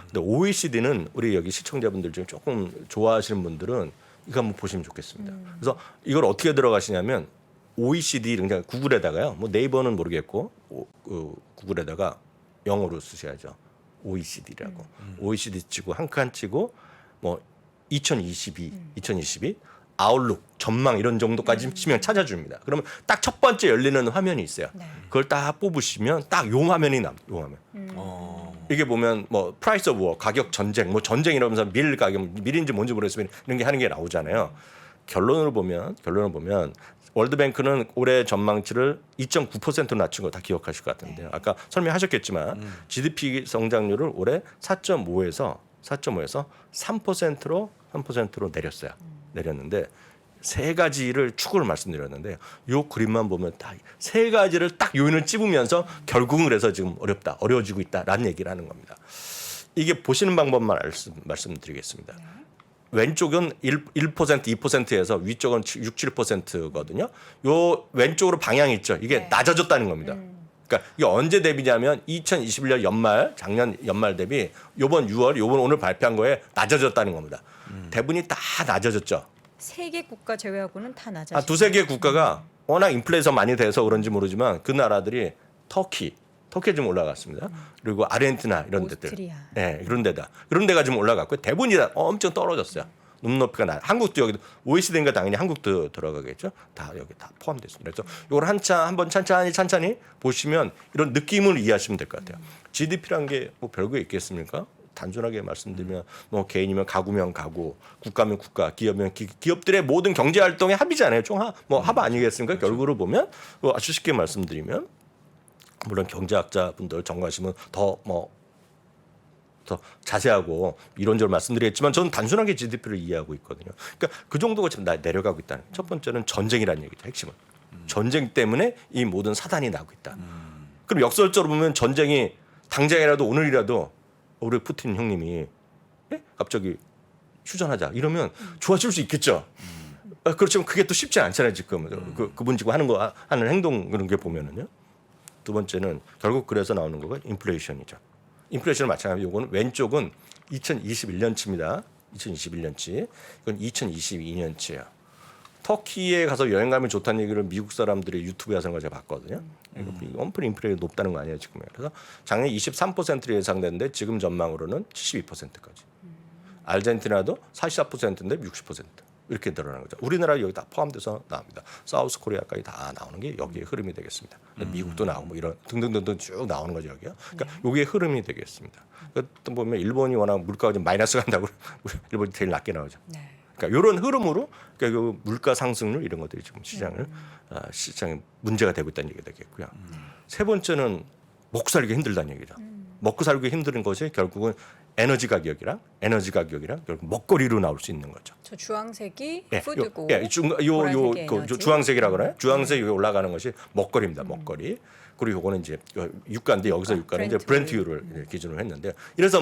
근데 OECD는 우리 여기 시청자분들 중에 조금 좋아하시는 분들은 이거 한번 보시면 좋겠습니다. 그래서 이걸 어떻게 들어가시냐면 OECD 그냥 구글에다가요. 뭐 네이버는 모르겠고 구글에다가 영어로 쓰셔야죠. OECD라고. OECD 치고 한 칸 치고 뭐 2022 아웃룩 전망 이런 정도까지 치면 찾아줍니다. 그러면 딱 첫 번째 열리는 화면이 있어요. 네. 그걸 딱 뽑으시면 딱 요 화면이 요 화면. 이게 보면 뭐 프라이스 오브 워 가격 전쟁 뭐 전쟁 이러면서 밀 가격 밀인지 뭔지 모르겠으면 이런 게 하는 게 나오잖아요. 결론을 보면 월드뱅크는 올해 전망치를 2.9% 낮춘 거 다 기억하실 것 같은데요. 아까 설명하셨겠지만 GDP 성장률을 올해 4.5에서 3%로 내렸어요. 내렸는데 세 가지를 축을 말씀드렸는데 요 그림만 보면 딱 세 가지를 딱 요인을 찝으면서 결국은 그래서 지금 어려워지고 있다라는 얘기를 하는 겁니다. 이게 보시는 방법만 말씀드리겠습니다. 왼쪽은 1%, 2%에서 위쪽은 6, 7%거든요. 요 왼쪽으로 방향이 있죠. 이게 네. 낮아졌다는 겁니다. 그러니까 이게 언제 대비냐면 2021년 작년 연말 대비 요번 6월, 요번 오늘 발표한 거에 낮아졌다는 겁니다. 대부분이 다 낮아졌죠. 세 개 국가 제외하고는 다 낮아졌어요. 두세 개 국가가 워낙 인플레이션 많이 돼서 그런지 모르지만 그 나라들이 터키 좀 올라갔습니다. 그리고 아르헨티나 이런 데들, 오스트리아. 네, 그런 데가 좀 올라갔고 대부분이 다 엄청 떨어졌어요. 눈높이가 한국도 여기 OECD니까 당연히 한국도 들어가겠죠. 다 여기 다 포함됐습니다. 그래서 이걸 한번 찬찬히 보시면 이런 느낌을 이해하시면 될 것 같아요. GDP란 게 뭐 별거 있겠습니까? 단순하게 말씀드리면 뭐 개인이면 가구면 가구, 국가면 국가, 기업이면 기업들의 모든 경제 활동의 합이잖아요. 합 아니겠습니까? 결국으로 보면 아주 쉽게 말씀드리면 물론 경제학자분들 전공하시면 더 자세하고 이론적으로 말씀드리겠지만 저는 단순하게 GDP를 이해하고 있거든요. 그러니까 그 정도가 지금 내려가고 있다는. 첫 번째는 전쟁이라는 얘기죠. 핵심은. 전쟁 때문에 이 모든 사단이 나고 있다. 그럼 역설적으로 보면 전쟁이 당장이라도 오늘이라도 우리 푸틴 형님이 갑자기 휴전하자 이러면 좋아질 수 있겠죠. 그렇지만 그게 또 쉽지 않잖아요. 지금 그분 지금 하는 행동 그런 게 보면은요. 두 번째는 결국 그래서 나오는 거가 인플레이션이죠. 인플레이션은 마찬가지로 이거는 왼쪽은 2021년치입니다. 2021년치. 이건 2022년치예요. 터키에 가서 여행 가면 좋다는 얘기를 미국 사람들이 유튜브에 하는 걸 제가 봤거든요. 원플 인플레이션이 높다는 거 아니에요 지금. 그래서 작년 23%로 예상됐는데 지금 전망으로는 72%까지. 아르헨티나도 44%인데 60% 이렇게 늘어나는 거죠. 우리나라 여기 다 포함돼서 나옵니다. 사우스 코리아까지 다 나오는 게 여기에 흐름이 되겠습니다. 미국도 나오고 뭐 이런 등등등등 쭉 나오는 거죠 여기요. 그러니까 여기에 흐름이 되겠습니다. 또 보면 일본이 워낙 물가가 좀 마이너스 간다고 일본이 제일 낮게 나오죠. 네. 그러니까 이런 흐름으로 그러니까 그 물가 상승률 이런 것들이 지금 시장에 문제가 되고 있다는 얘기가 되겠고요. 세 번째는 먹고 살기 힘들다는 얘기죠. 먹고 살기 힘든 것이 결국은 에너지 가격이랑 결국 먹거리로 나올 수 있는 거죠. 저 주황색이 예, 푸드고 보라색이 에너지. 주황색이라고 그러나요? 주황색이 올라가는 것이 먹거리입니다. 먹거리. 그리고 이거는 이제 유가인데 여기서 유가는 이제 브렌트유를 기준으로 했는데 이래서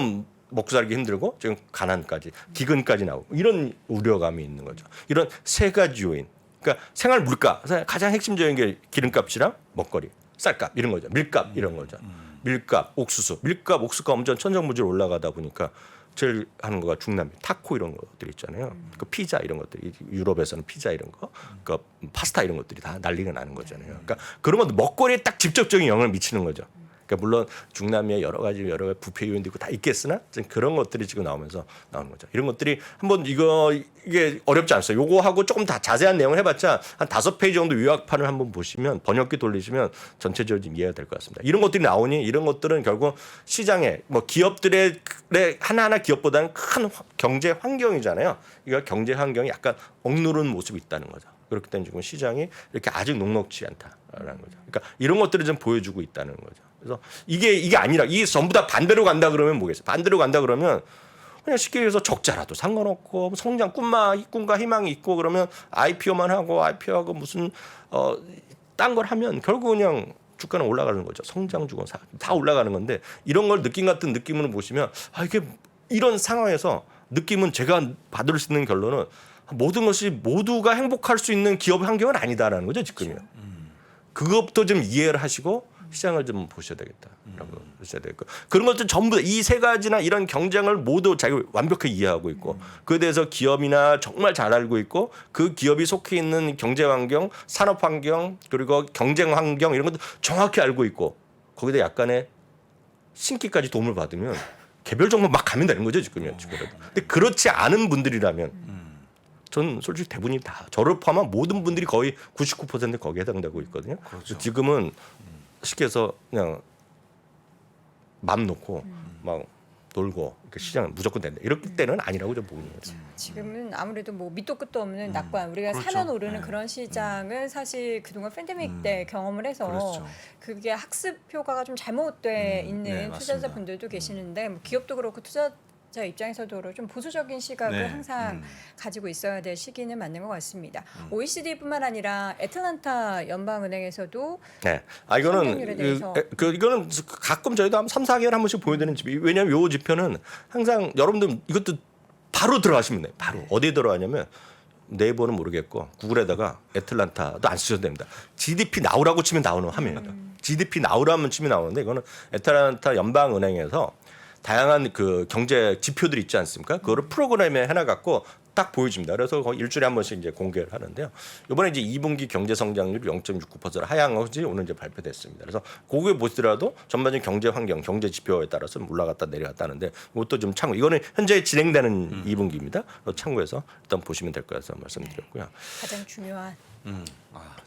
먹고 살기 힘들고 지금 가난까지 기근까지 나오고 이런 우려감이 있는 거죠. 이런 세 가지 요인. 그러니까 생활 물가 가장 핵심적인 게 기름값이랑 먹거리, 쌀값 이런 거죠. 밀값 이런 거죠. 밀값, 옥수수, 옥수수가 엄청 천정부지로 올라가다 보니까 제일 하는 거가 중남미, 타코 이런 것들 있잖아요. 그 피자 이런 것들이 유럽에서는 피자 이런 거, 그러니까 파스타 이런 것들이 다 난리가 나는 거잖아요. 그러니까 그런 것도 먹거리에 딱 직접적인 영향을 미치는 거죠. 그러니까 그러니까 물론 중남미의 여러 가지 부패 요인도 있고 다 있겠으나 그런 것들이 지금 나오면서 나오는 거죠. 이런 것들이 한번 이게 어렵지 않았어요. 요거 하고 조금 다 자세한 내용을 해봤자 한 5페이지 정도 요약판을 한번 보시면 번역기 돌리시면 전체적으로 좀 이해가 될 것 같습니다. 이런 것들이 나오니 이런 것들은 결국 시장에 뭐 기업들의 하나하나 기업보다는 큰 경제 환경이잖아요. 이거 경제 환경이 약간 억누른 모습이 있다는 거죠. 그렇기 때문에 지금 시장이 이렇게 아직 녹록지 않다라는 거죠. 그러니까 이런 것들을 좀 보여주고 있다는 거죠. 그래서 이게 아니라 이게 전부 다 반대로 간다 그러면 뭐겠어요? 반대로 간다 그러면 그냥 쉽게 얘기해서 적자라도 상관없고 성장 꿈과 희망이 있고 그러면 IPO만 하고 IPO하고 무슨 딴 걸 하면 결국 그냥 주가는 올라가는 거죠. 성장 주고 다 올라가는 건데 이런 걸 느낌 같은 느낌으로 보시면 이게 이런 상황에서 느낌은 제가 받을 수 있는 결론은 모든 것이 모두가 행복할 수 있는 기업 환경은 아니다라는 거죠 지금요. 그것부터 좀 이해를 하시고 시장을 좀 보셔야 되겠다라고 보셔야 되고 그런 것들 전부 이 세 가지나 이런 경쟁을 모두 자기가 완벽하게 이해하고 있고 그에 대해서 기업이나 정말 잘 알고 있고 그 기업이 속해 있는 경제 환경, 산업 환경 그리고 경쟁 환경 이런 것도 정확히 알고 있고 거기다 약간의 신기까지 도움을 받으면 개별 정보 막 가면 되는 거죠 지금요. 근데 그렇지 않은 분들이라면 전 솔직히 대부분이 다 저를 포함한 모든 분들이 거의 99% 거기에 해당되고 있거든요. 그렇죠. 지금은 쉽게 해서 그냥 맘 놓고 막 놀고 시장은 무조건 된다. 이럴 때는 아니라고 좀 보는 거죠. 지금은 아무래도 뭐 밑도 끝도 없는 낙관 우리가 사면 오르는 그런 시장을 사실 그동안 팬데믹 때 경험을 해서 그게 학습 효과가 좀 잘못돼 있는 투자자분들도 계시는데 뭐 기업도 그렇고 투자자 입장에서도 좀 보수적인 시각을 항상 가지고 있어야 될 시기는 맞는 것 같습니다. OECD뿐만 아니라 애틀란타 연방은행에서도 이거는 성장률에 대해서 이거는 가끔 저희도 한 3, 4개월 한 번씩 보여드리는 지표. 왜냐하면 요 지표는 항상 여러분들 이것도 바로 들어가시면 돼요. 바로 어디에 들어가냐면 네이버는 모르겠고 구글에다가 애틀란타도 안 쓰셔도 됩니다. GDP 나오라고 치면 나오는 화면입니다. GDP 나오라면 치면 나오는데 이거는 애틀란타 연방은행에서 다양한 그 경제 지표들이 있지 않습니까? 그거를 프로그램에 해놔갖고 딱 보여줍니다. 그래서 거의 일주일에 한 번씩 이제 공개를 하는데요. 이번에 이제 2분기 경제 성장률이 0.69%로 하향 것이 오늘 이제 발표됐습니다. 그래서 그거에 보시더라도 전반적인 경제 환경, 경제 지표에 따라서 올라갔다 내려갔다 하는데 이것도 좀 참고 이거는 현재 진행되는 2분기입니다. 참고해서 일단 보시면 될 것 같아서 말씀드렸고요. 가장 중요한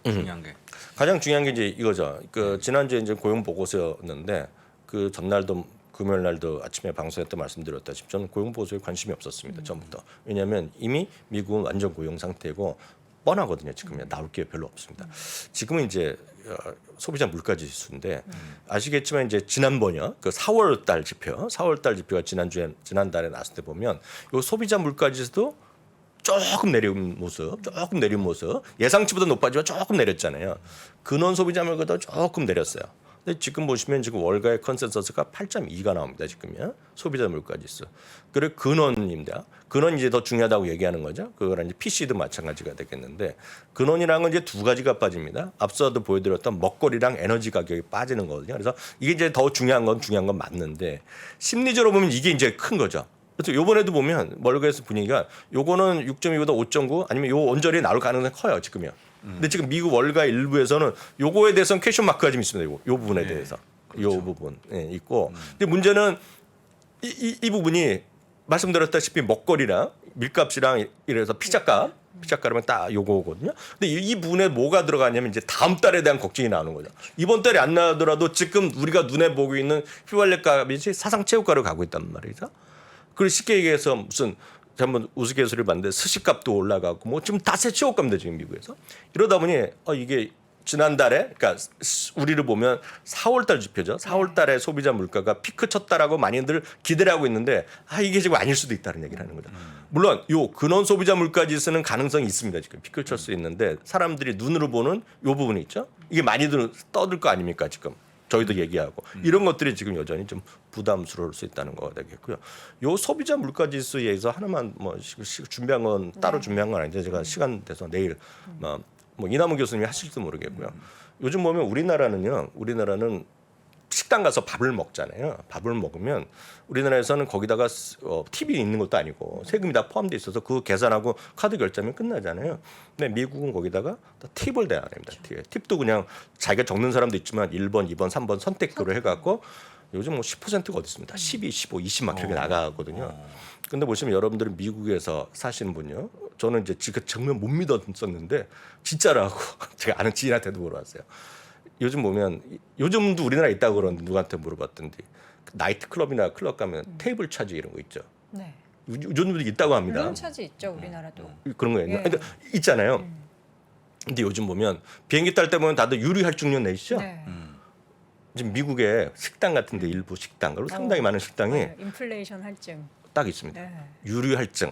중요한 게 가장 중요한 게 이제 이거죠. 그 지난주에 이제 고용 보고서였는데 그 전날도 금요일 날도 아침에 방송에 또 말씀드렸다시피 저는 고용 보고서에 관심이 없었습니다. 전부터. 왜냐하면 이미 미국은 완전 고용 상태고 뻔하거든요. 지금 나올 게 별로 없습니다. 지금은 이제 소비자 물가 지수인데 아시겠지만 이제 지난번이요. 그 4월 달 지표가 지난달에 나왔을 때 보면 요 소비자 물가 지수도 조금 내린 모습 예상치보다 높아지면 조금 내렸잖아요. 근원 소비자 물가도 조금 내렸어요. 근데 지금 보시면 지금 월가의 컨센서스가 8.2가 나옵니다. 지금요. 소비자 물가 지수. 그리고 근원입니다. 근원 이제 더 중요하다고 얘기하는 거죠. 그거랑 이제 PC도 마찬가지가 되겠는데 근원이라는 건 이제 두 가지가 빠집니다. 앞서도 보여드렸던 먹거리랑 에너지 가격이 빠지는 거거든요. 그래서 이게 이제 더 중요한 건 맞는데 심리적으로 보면 이게 이제 큰 거죠. 그래서 요번에도 보면 월가에서 분위기가 요거는 6.2보다 5.9 아니면 요 언저리에 나올 가능성이 커요. 지금요. 근데 지금 미국 월가 일부에서는 요거에 대해서는 퀘션 마크가 좀 있습니다. 요 부분에 대해서. 요 부분 있고. 근데 문제는 이 부분이 말씀드렸다시피 먹거리랑 밀값이랑 이래서 피자가라면 딱 요거거든요. 근데 이 부분에 뭐가 들어가냐면 이제 다음 달에 대한 걱정이 나오는 거죠. 이번 달에 안 나오더라도 지금 우리가 눈에 보고 있는 휘발유 값이 사상 최고가로 가고 있단 말이죠. 그리고 쉽게 얘기해서 무슨 한번 우스갯소리를 봤는데 스시값도 올라가고 뭐 지금 다 새 최고가입니다 지금 미국에서. 이러다 보니 이게 지난달에 그러니까 우리를 보면 4월달 지표죠. 4월달에 소비자 물가가 피크 쳤다라고 많이들 기대를 하고 있는데 이게 지금 아닐 수도 있다는 얘기를 하는 거죠. 물론 요 근원 소비자 물가 지수는 가능성이 있습니다. 지금 피크 칠 수 있는데 사람들이 눈으로 보는 요 부분이 있죠. 이게 많이들 떠들 거 아닙니까 지금. 저희도 얘기하고 이런 것들이 지금 여전히 좀 부담스러울 수 있다는 거가 되겠고요. 요 소비자 물가 지수에 의해서 하나만 뭐 준비한 건 따로 준비한 건 아닌데 제가 시간 돼서 내일 뭐 이남우 교수님이 하실지도 모르겠고요. 요즘 보면 우리나라는 식당 가서 밥을 먹잖아요. 밥을 먹으면 우리나라에서는 거기다가 팁이 있는 것도 아니고 세금이 다 포함돼 있어서 그거 계산하고 카드 결제하면 끝나잖아요. 근데 미국은 거기다가 다 팁을 내야 됩니다. 팁도 그냥 자기가 적는 사람도 있지만 1번, 2번, 3번 선택도를 해갖고 요즘 뭐 10%가 어디 있습니다. 12, 15, 20 막 그렇게 나가거든요. 근데 보시면 여러분들은 미국에서 사시는 분요. 저는 이제 지금 정말 못 믿었었는데 진짜라고 제가 아는 지인한테도 물어봤어요. 요즘 보면 요즘도 우리나라에 있다고 그러는데 누구한테 물어봤던데 나이트 클럽이나 클럽 가면 테이블 차지 이런 거 있죠. 네. 요즘도 있다고 합니다. 룸 차지 있죠, 우리나라도. 그런 거 있나? 예. 그러니까 있잖아요. 근데 요즘 보면 비행기 탈 때 보면 다들 유리 할증료 내시죠. 네. 지금 미국의 식당 같은데 일부 식당 그리고 상당히 많은 식당이 네, 인플레이션 할증. 딱 있습니다. 네. 유리 할증,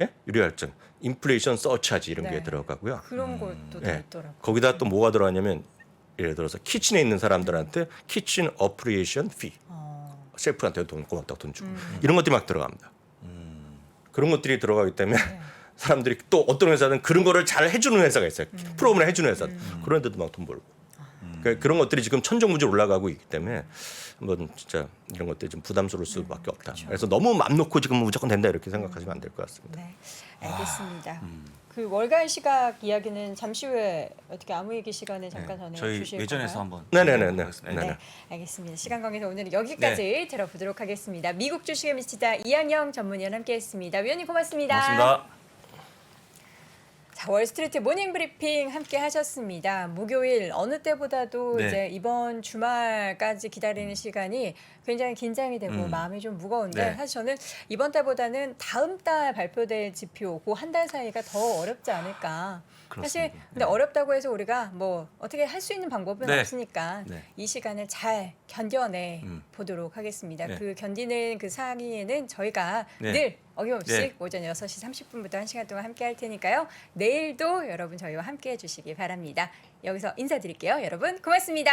예? 유리 할증, 인플레이션 서차지 이런 게 네. 들어가고요. 그런 것도 다 예. 있더라고요. 거기다 또 뭐가 들어가냐면 예를 들어서 키친에 있는 사람들한테 키친 어프리에이션 피, 셰프한테 돈 고맙다고 돈 주고 이런 것들이 막 들어갑니다. 그런 것들이 들어가기 때문에 사람들이 또 어떤 회사는 그런 거를 잘 해주는 회사가 있어요. 프로그램을 해주는 회사, 그런 데도 막 돈 벌고. 그러니까 그런 것들이 지금 천정부지 올라가고 있기 때문에 한번 진짜 이런 것들이 좀 부담스러울 수밖에 없다. 그래서 너무 맘 놓고 지금 무조건 된다 이렇게 생각하시면 안 될 것 같습니다. 네, 알겠습니다. 그 월간 시각 이야기는 잠시 후에 어떻게 아무 얘기 시간에 잠깐 전해 저희 주실 외전에서 건가요? 한번 네네네. 하겠습니다. 네, 알겠습니다. 시간 관계에서 오늘은 여기까지 들어보도록 하겠습니다. 미국 주식에 미치다 이한영 전문위원 함께했습니다. 위원님 고맙습니다. 고맙습니다. 자, 월스트리트 모닝 브리핑 함께 하셨습니다. 목요일 어느 때보다도 네. 이제 이번 주말까지 기다리는 시간이 굉장히 긴장이 되고 마음이 좀 무거운데 네. 사실 저는 이번 달보다는 다음 달 발표될 지표 그 한 달 사이가 더 어렵지 않을까. 사실 그렇습니다. 근데 어렵다고 해서 우리가 뭐 어떻게 할 수 있는 방법은 네. 없으니까 네. 이 시간을 잘 견뎌내 보도록 하겠습니다. 네. 그 견디는 그 상의에는 저희가 네. 늘 어김없이 네. 오전 6시 30분부터 1시간 동안 함께 할 테니까요. 내일도 여러분 저희와 함께 해주시기 바랍니다. 여기서 인사드릴게요. 여러분 고맙습니다.